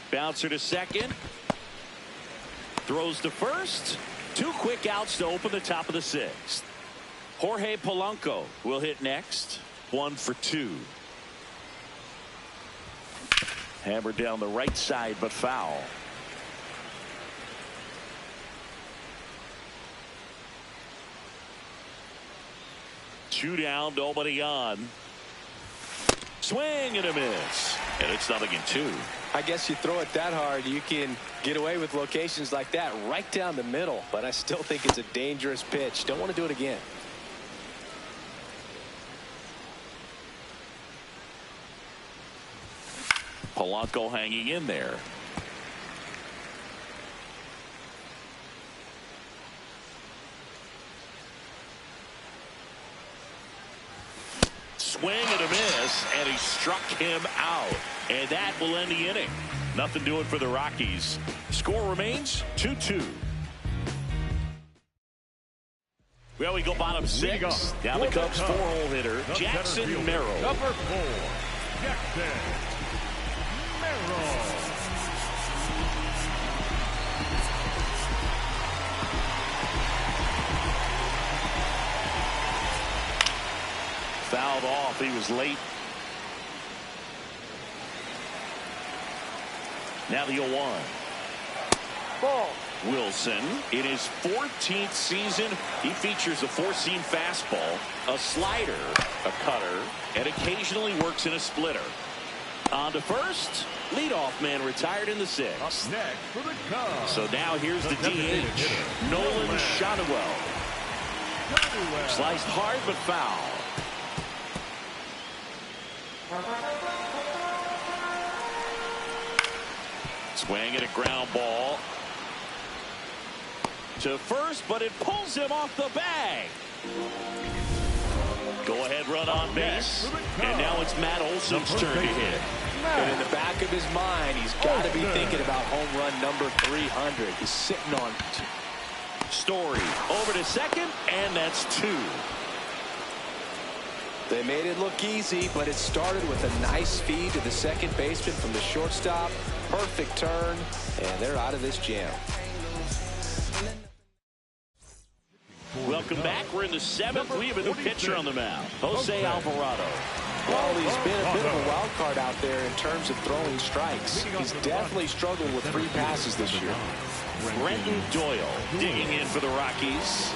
Bouncer to second. Throws to first. 2 quick outs to open the top of the 6th. Jorge Polanco will hit next. 1 for 2. Hammered down the right side, but foul. Two down, nobody on. Swing and a miss. And it's 0-2. I guess you throw it that hard, you can get away with locations like that right down the middle. But I still think it's a dangerous pitch. Don't want to do it again. Polanco hanging in there. Swing and a miss, and he struck him out. And that will end the inning. Nothing doing for the Rockies. Score remains 2-2. Well, we go bottom 6. Now the Cubs 4-hole hitter, Jackson Merrill. Number 4, Jackson Merrill. Fouled off. He was late. Now the 0-1. Ball. Wilson, in his 14th season, he features a four-seam fastball, a slider, a cutter, and occasionally works in a splitter. On to first. Leadoff man retired in the 6th. Up next for the Cubs. So now here's the DH, Nolan Shotwell. Sliced hard but foul. Swing at a ground ball to first, but it pulls him off the bag. Go ahead run on base. And now it's Matt Olson's turn to hit. And in the back of his mind, he's got to be thinking about home run number 300. He's sitting on Story over to second, and that's 2. They made it look easy, but it started with a nice feed to the second baseman from the shortstop. Perfect turn, and they're out of this jam. Welcome back. We're in the 7th. We have a new pitcher on the mound, Jose Alvarado. Well, he's been a bit of a wild card out there in terms of throwing strikes. He's definitely struggled with 3 passes this year. Brenton Doyle digging in for the Rockies.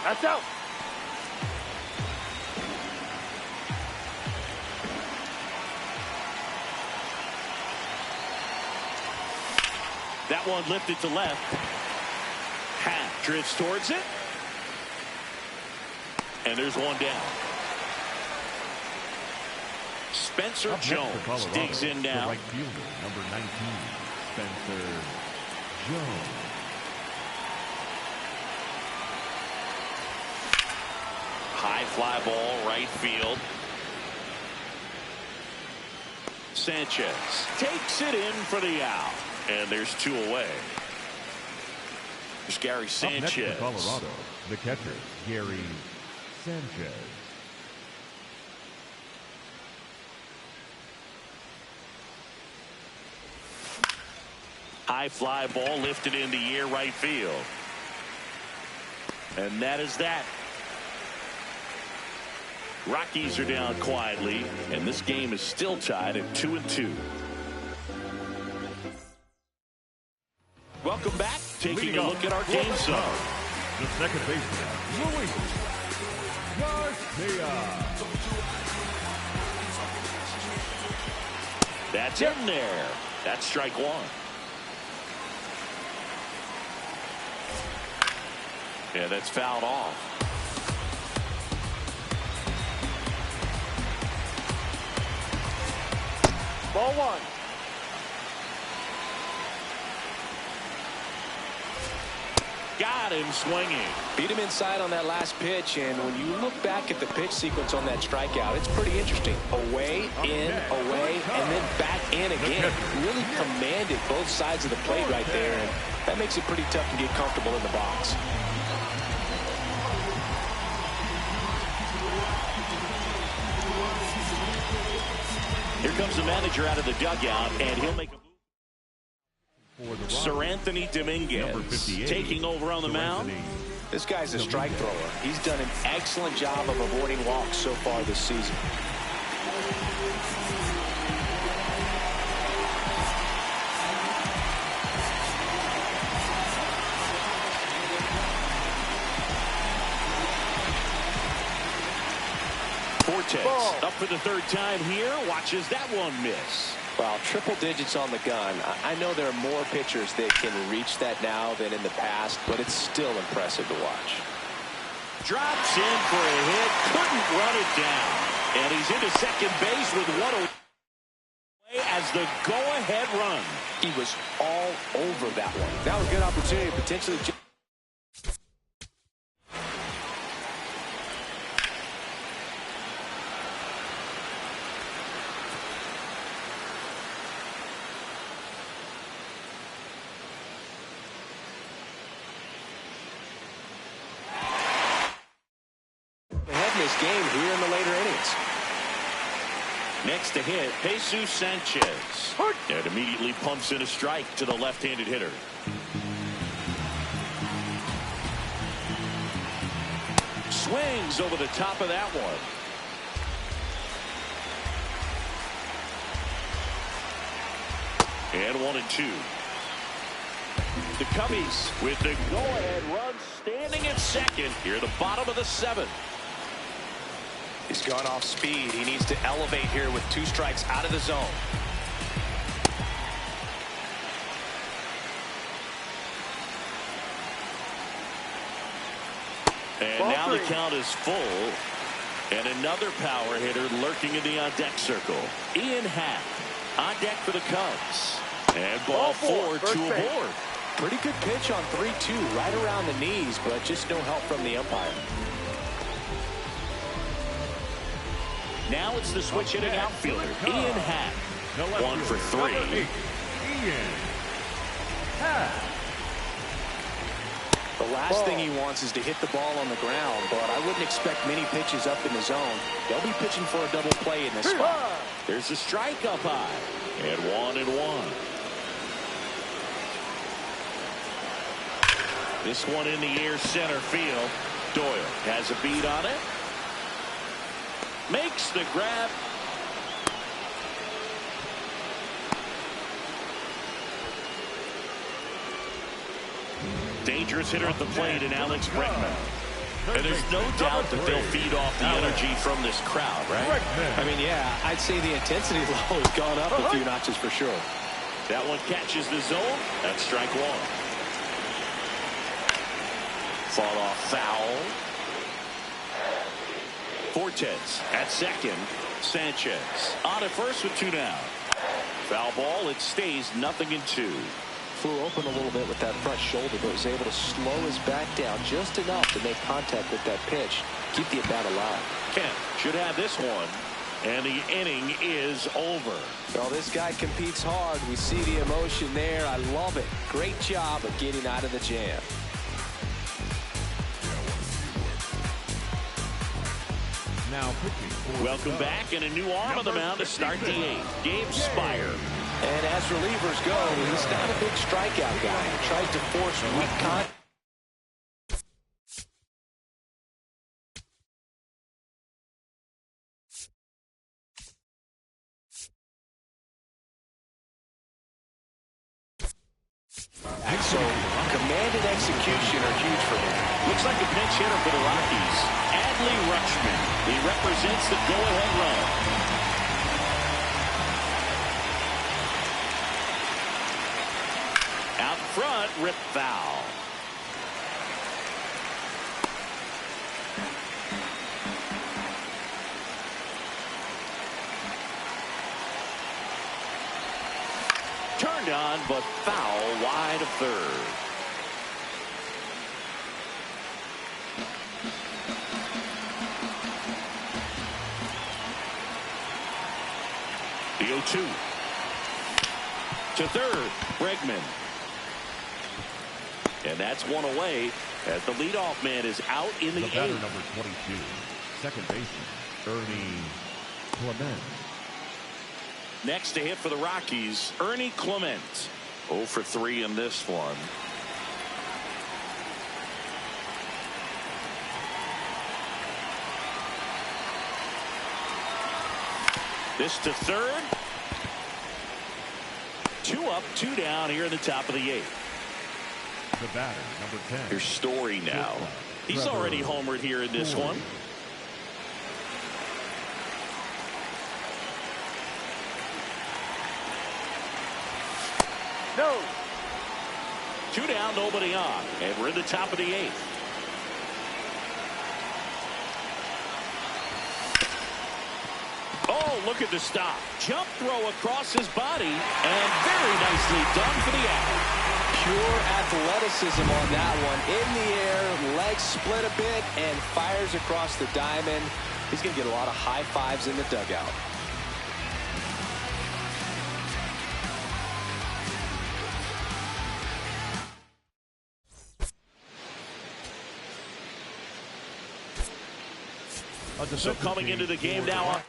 That's out. That one lifted to left. Hat drifts towards it. And there's one down. Spencer Jones digs in now. Right fielder, number 19, Spencer Jones. High fly ball, right field. Sanchez takes it in for the out. And there's 2 away. There's Gary Sanchez. Up next for Colorado, the catcher, Gary Sanchez. High fly ball lifted in the air, right field. And that is that. Rockies are down quietly, and this game is still tied at 2-2. Welcome back. Taking a look at our game zone. The second baseman, Luis Garcia. That's in there. That's strike 1. Yeah, that's fouled off. Ball 1. Got him swinging. Beat him inside on that last pitch, and when you look back at the pitch sequence on that strikeout, it's pretty interesting. Away, in, away, and then back in again. Really commanded both sides of the plate right there, and that makes it pretty tough to get comfortable in the box. Here comes the manager out of the dugout, and he'll make a move. Sir Anthony Dominguez taking over on the mound. This guy's a strike thrower. He's done an excellent job of avoiding walks so far this season. Fortes up for the 3rd time here. Watches that one miss. Well, triple digits on the gun. I know there are more pitchers that can reach that now than in the past, but it's still impressive to watch. Drops in for a hit. Couldn't run it down. And he's into second base with 1 away as the go-ahead run. He was all over that one. That was a good opportunity to potentially... his game here in the later innings. Next to hit, Jesus Sanchez. And immediately pumps in a strike to the left-handed hitter. Swings over the top of that one. And 1-2. The Cubbies with the go-ahead run standing at second here at the bottom of the 7th. He's gone off speed. He needs to elevate here with 2 strikes out of the zone. And now the count is full. And another power hitter lurking in the on-deck circle. Ian Happ on deck for the Cubs. And ball 4 to a board. Pretty good pitch on 3-2, right around the knees, but just no help from the umpire. Now it's the switch hitting outfielder, Ian Happ. 1 for 3. Ian Happ. The last thing he wants is to hit the ball on the ground, but I wouldn't expect many pitches up in the zone. They'll be pitching for a double play in this spot. There's a strike up high. And 1-1. This one in the air center field. Doyle has a beat on it. Makes the grab. Dangerous hitter at the plate in Alex Bregman. And there's no doubt that they'll feed off the energy from this crowd, right? I mean, yeah, I'd say the intensity level has gone up a few notches for sure. That one catches the zone. That's strike 1. Fall off foul. Fortes at second. Sanchez on at first with 2 down. Foul ball. It stays 0-2. Flew open a little bit with that front shoulder, but was able to slow his back down just enough to make contact with that pitch. Keep the at-bat alive. Kent should have this one. And the inning is over. Well, this guy competes hard. We see the emotion there. I love it. Great job of getting out of the jam. Welcome back, and a new arm on the mound to start the 8th. Gabe Spire. And as relievers go, he's not a big strikeout guy. He tried to force weak contact. So, command and execution are huge for him. Looks like a pinch hitter for the Rockies. Adley Rutschman. He represents the go-ahead run. Out front, rip foul. Turned on, but foul wide of third. The 0-2. To third, Bregman. And that's one away as the leadoff man is out in the 8th. Number 22, second baseman, Ernie Clement. Next to hit for the Rockies, Ernie Clement. 0 for 3 in this one. This to third. 2 up, 2 down here in the top of the 8th. The batter, number 10. Here's Story now. He's already homered here in this one. No. 2 down, nobody on. And we're in the top of the 8th. Oh, look at the stop. Jump throw across his body. And very nicely done for the out. Pure athleticism on that one. In the air, legs split a bit, and fires across the diamond. He's going to get a lot of high fives in the dugout. So coming into the game now.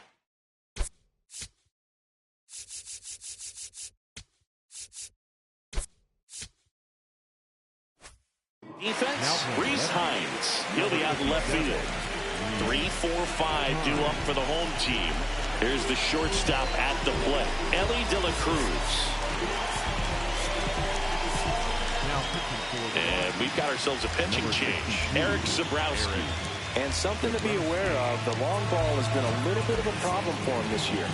Defense, Reese Hines. He'll be out in left field. 3, 4, 5 due up for the home team. Here's the shortstop at the plate, Ellie De La Cruz. And we've got ourselves a pitching change. Eric Zabrowski. And something to be aware of, the long ball has been a little bit of a problem for him this year.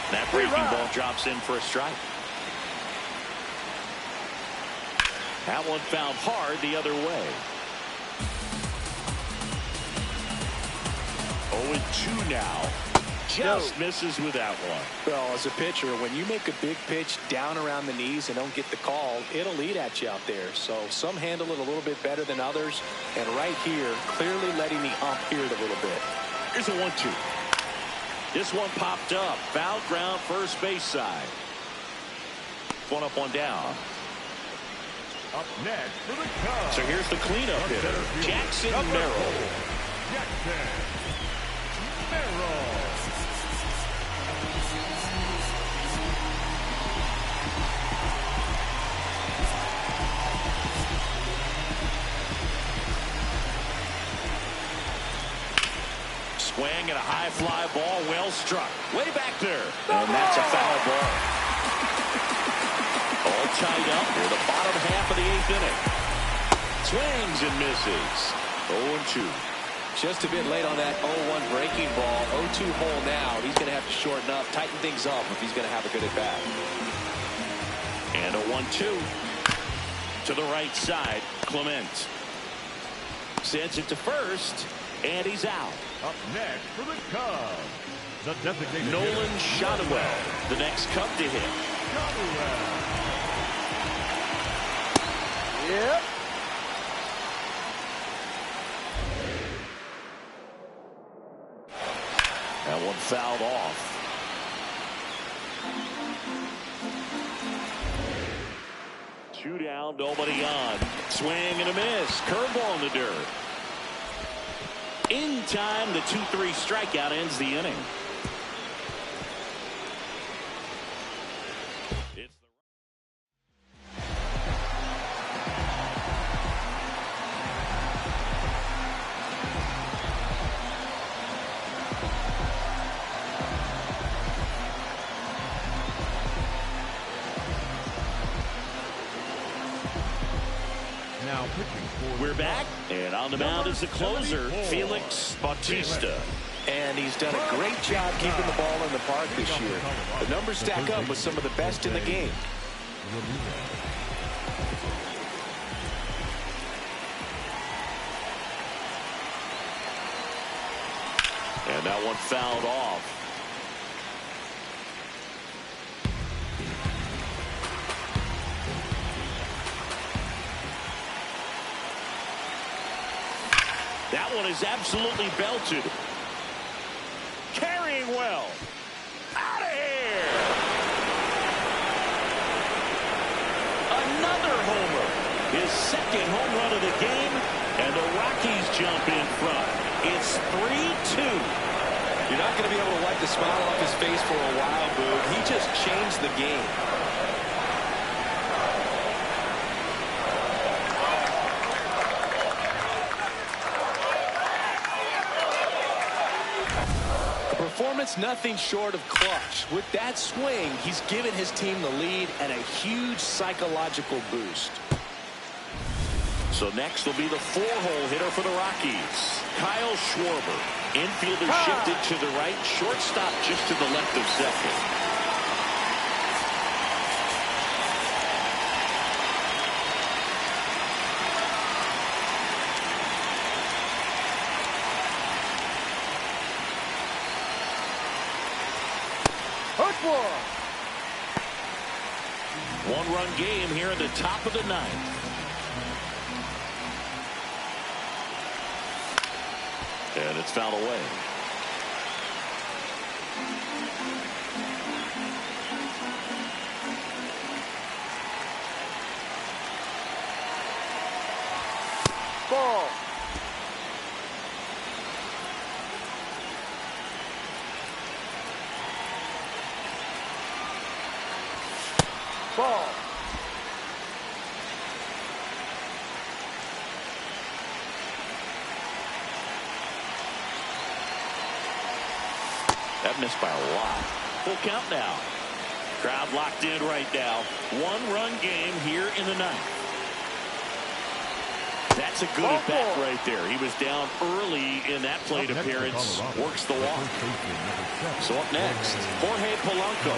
That breaking ball drops in for a strike. That one fouled hard the other way. 0-2 now. Just misses with that one. Well, as a pitcher, when you make a big pitch down around the knees and don't get the call, it'll eat at you out there. So some handle it a little bit better than others. And right here, clearly letting the ump hear it a little bit. Here's a 1-2. This one popped up. Foul ground, first base side. One up, one down. Up next for the Cubs. So here's the cleanup hitter, Jackson Merrill. Jackson Merrill. Swing and a high fly ball, well struck. Way back there. And that's a foul ball. All tied up near the bottom half of the 8th inning. Swings and misses. 0-2. Just a bit late on that 0-1 breaking ball. 0-2 hole now. He's going to have to shorten up, tighten things up if he's going to have a good at bat. And a 1-2. To the right side, Clement. Sends it to first, and he's out. Up next for the Cubs, the designated Nolan Shotwell, the next Cub to hit. Yep. That one fouled off. Two down, nobody on. Swing and a miss. Curveball in the dirt. In time, the 2-3 strikeout ends the inning. We're back, and on the mound is the closer, Felix Bautista. And he's done a great job keeping the ball in the park this year. The numbers stack up with some of the best in the game. And that one fouled off. That one is absolutely belted. Carrying well. Out of here. Another homer. His second home run of the game. And the Rockies jump in front. It's 3-2. You're not going to be able to wipe the smile off his face for a while, Boog. He just changed the game. Performance nothing short of clutch. With that swing, he's given his team the lead and a huge psychological boost. So next will be the 4-hole hitter for the Rockies, Kyle Schwarber. Infielder shifted to the right, shortstop just to the left of second. One-run game here in the top of the 9th. And it's fouled away. Ball. Ball. That missed by a lot. Full count now. Crowd locked in right now. One-run game here in the ninth. That's a good at-bat right there. He was down early in that plate appearance. Works the walk. So up next, Jorge Polanco.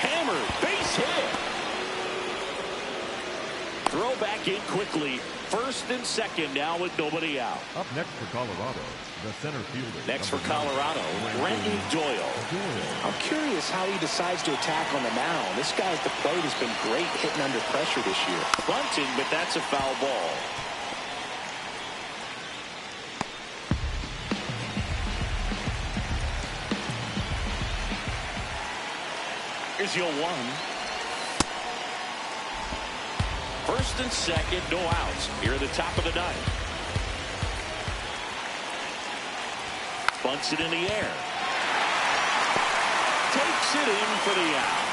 Hammered, base hit. Throw back in quickly. First and second now with nobody out. Up next for Colorado, the center fielder. Next for Colorado, Brenton Doyle. I'm curious how he decides to attack on the mound. This guy at the plate has been great hitting under pressure this year. Bunting, but that's a foul ball. Here's your one. First and second, no outs. Here at the top of the ninth. Bunts it in the air. Takes it in for the out.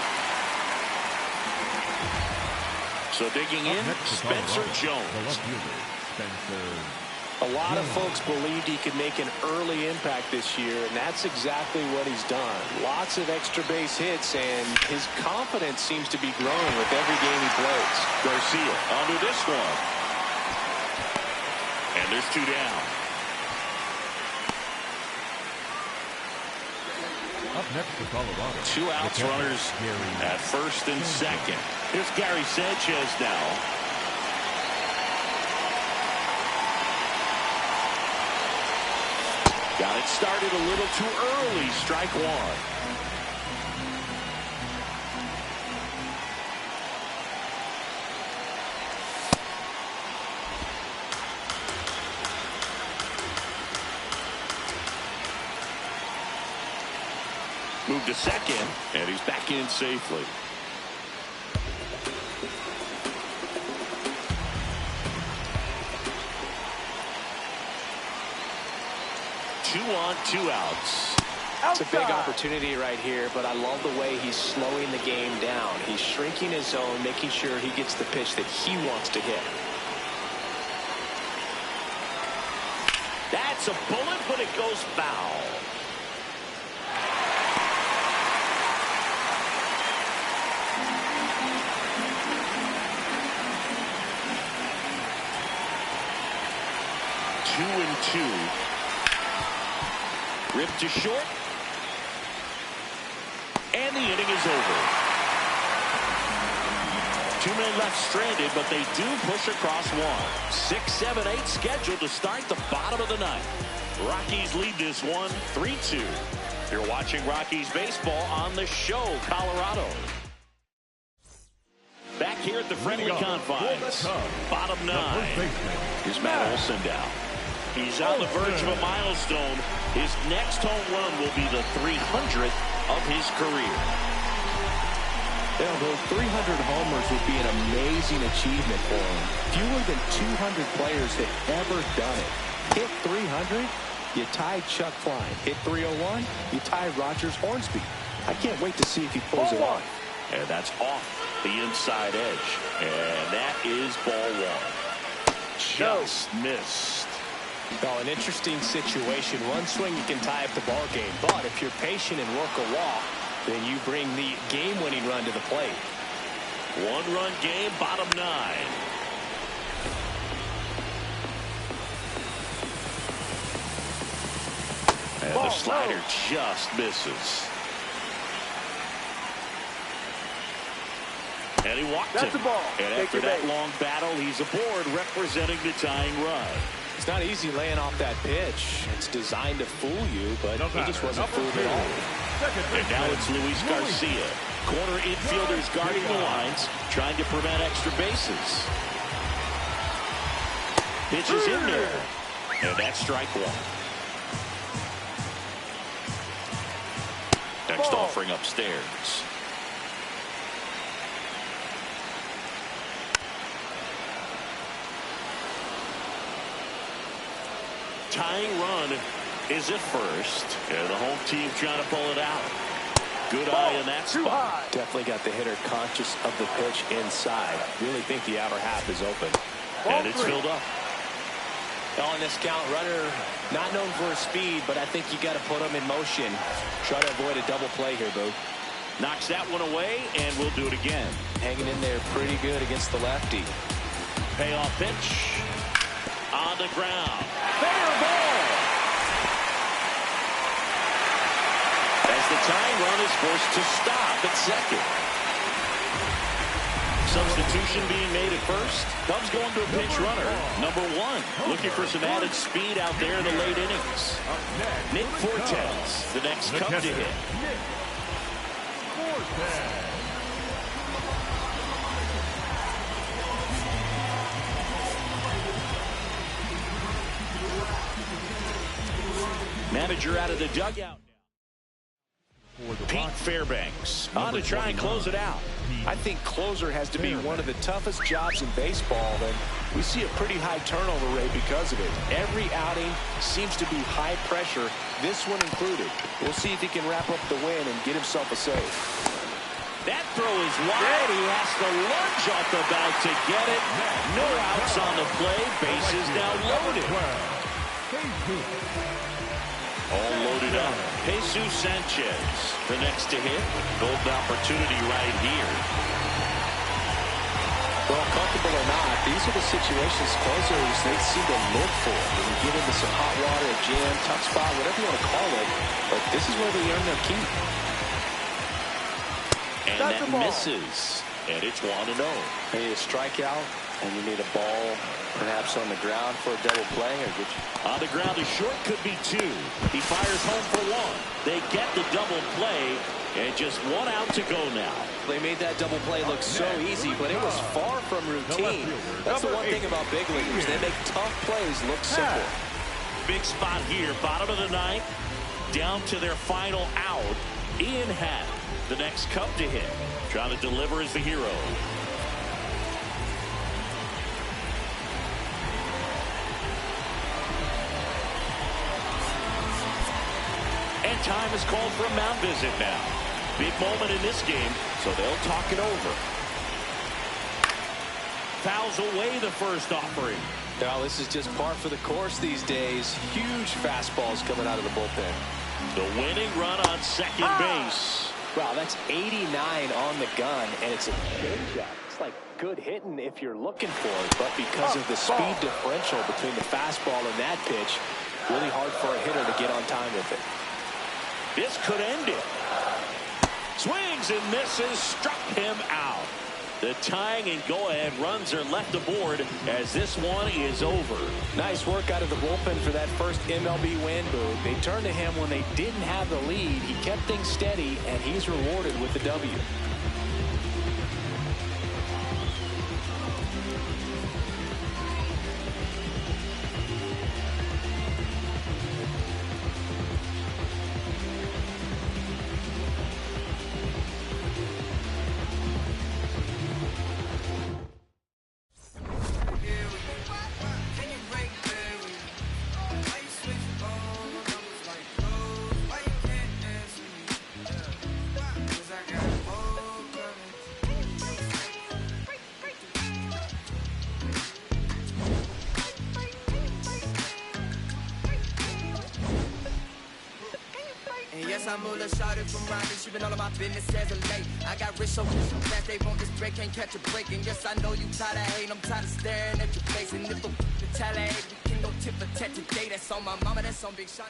So digging in, Spencer Jones. A lot of folks believed he could make an early impact this year, and that's exactly what he's done. Lots of extra base hits, and his confidence seems to be growing with every game he plays. Garcia onto this one. And there's two down. Up next for Colorado. Two outs, runners at first and second. Here's Gary Sanchez now. Got it started a little too early. Strike one. Move to second, and he's back in safely. Two on, two outs. It's a big opportunity right here, but I love the way he's slowing the game down. He's shrinking his zone, making sure he gets the pitch that he wants to hit. That's a bullet, but it goes foul. Two and two. Ripped to short. And the inning is over. 2 men left stranded, but they do push across one. 6, 7, 8 scheduled to start the bottom of the ninth. Rockies lead this one 3-2. You're watching Rockies baseball on the show, Colorado. Back here at the friendly confines. Bottom 9. Here's Matt Olson down. He's on the verge of a milestone. His next home run will be the 300th of his career. Those 300 homers would be an amazing achievement for him. Fewer than 200 players have ever done it. Hit 300, you tie Chuck Klein. Hit 301, you tie Rogers Hornsby. I can't wait to see if he pulls it off. And that's off the inside edge. And that is ball one. Just missed. Well, an interesting situation. One swing you can tie up the ball game, but if you're patient and work a walk, then you bring the game-winning run to the plate. One-run game, bottom 9. And the slider just misses. And he walked it. And after that long battle, he's aboard representing the tying run. It's not easy laying off that pitch. It's designed to fool you, but he just wasn't fooled at all. And now it's Luis Garcia. Corner infielders guarding the lines, trying to prevent extra bases. Pitch is in there. And that's strike one. Next offering upstairs. tying run is at first. And the home team trying to pull it out. Good eye in that spot. Definitely got the hitter conscious of the pitch inside. Really think the outer half is open. And it's filled up. On this count, runner not known for his speed, but I think you got to put him in motion. Try to avoid a double play here, Boo. Knocks that one away, and we'll do it again. Hanging in there pretty good against the lefty. Payoff pitch. On the ground. Fair ball. As the tying run is forced to stop at second. Substitution being made at first. Cubs going to a pinch runner. Number 1. Looking for some added speed out there in the late innings. Nick Fortes, the next Cub to hit. Manager out of the dugout. Pete Fairbanks on to try and close it out. I think closer has to be one of the toughest jobs in baseball, and we see a pretty high turnover rate because of it. Every outing seems to be high pressure, this one included. We'll see if he can wrap up the win and get himself a save. That throw is wide. He has to lunge off the bat to get it. No outs on the play. Bases now loaded. All loaded up. Jesus Sanchez, the next to hit. Golden opportunity right here. Well, comfortable or not, these are the situations closers they seem to look for. When you get into some hot water, a jam, tough spot, whatever you want to call it. But this is where they earn their keep. And that misses. And it's 1-0. You need a strikeout, and you need a ball perhaps on the ground for a double play. On the ground, a short could be 2. He fires home for 1. They get the double play, and just 1 out to go now. They made that double play look so easy, but it was far from routine. That's the one thing about big leaguers. They make tough plays look simple. Big spot here, bottom of the 9th, down to their final out. Ian Happ, the next Cub to hit. Trying to deliver as the hero. And time is called for a mound visit now. Big moment in this game, so they'll talk it over. Fouls away the first offering. Now, this is just par for the course these days. Huge fastballs coming out of the bullpen. The winning run on second base. Wow, that's 89 on the gun, and it's a changeup. It's like good hitting if you're looking for it, but because of the speed differential between the fastball and that pitch, really hard for a hitter to get on time with it. This could end it. Swings and misses, struck him out. The tying and go-ahead runs are left aboard as this one is over. Nice work out of the bullpen for that first MLB win, Boo. They turned to him when they didn't have the lead. He kept things steady, and he's rewarded with the W. I moved a shot from around me, she been all of my business as of late. I got rich so fast they want this break, can't catch a break. And yes, I know you tired of hating, I'm tired of staring at your face. And if a retaliate, we can go tip for tat today. That's on my mama, that's on Big Sean.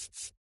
Jones.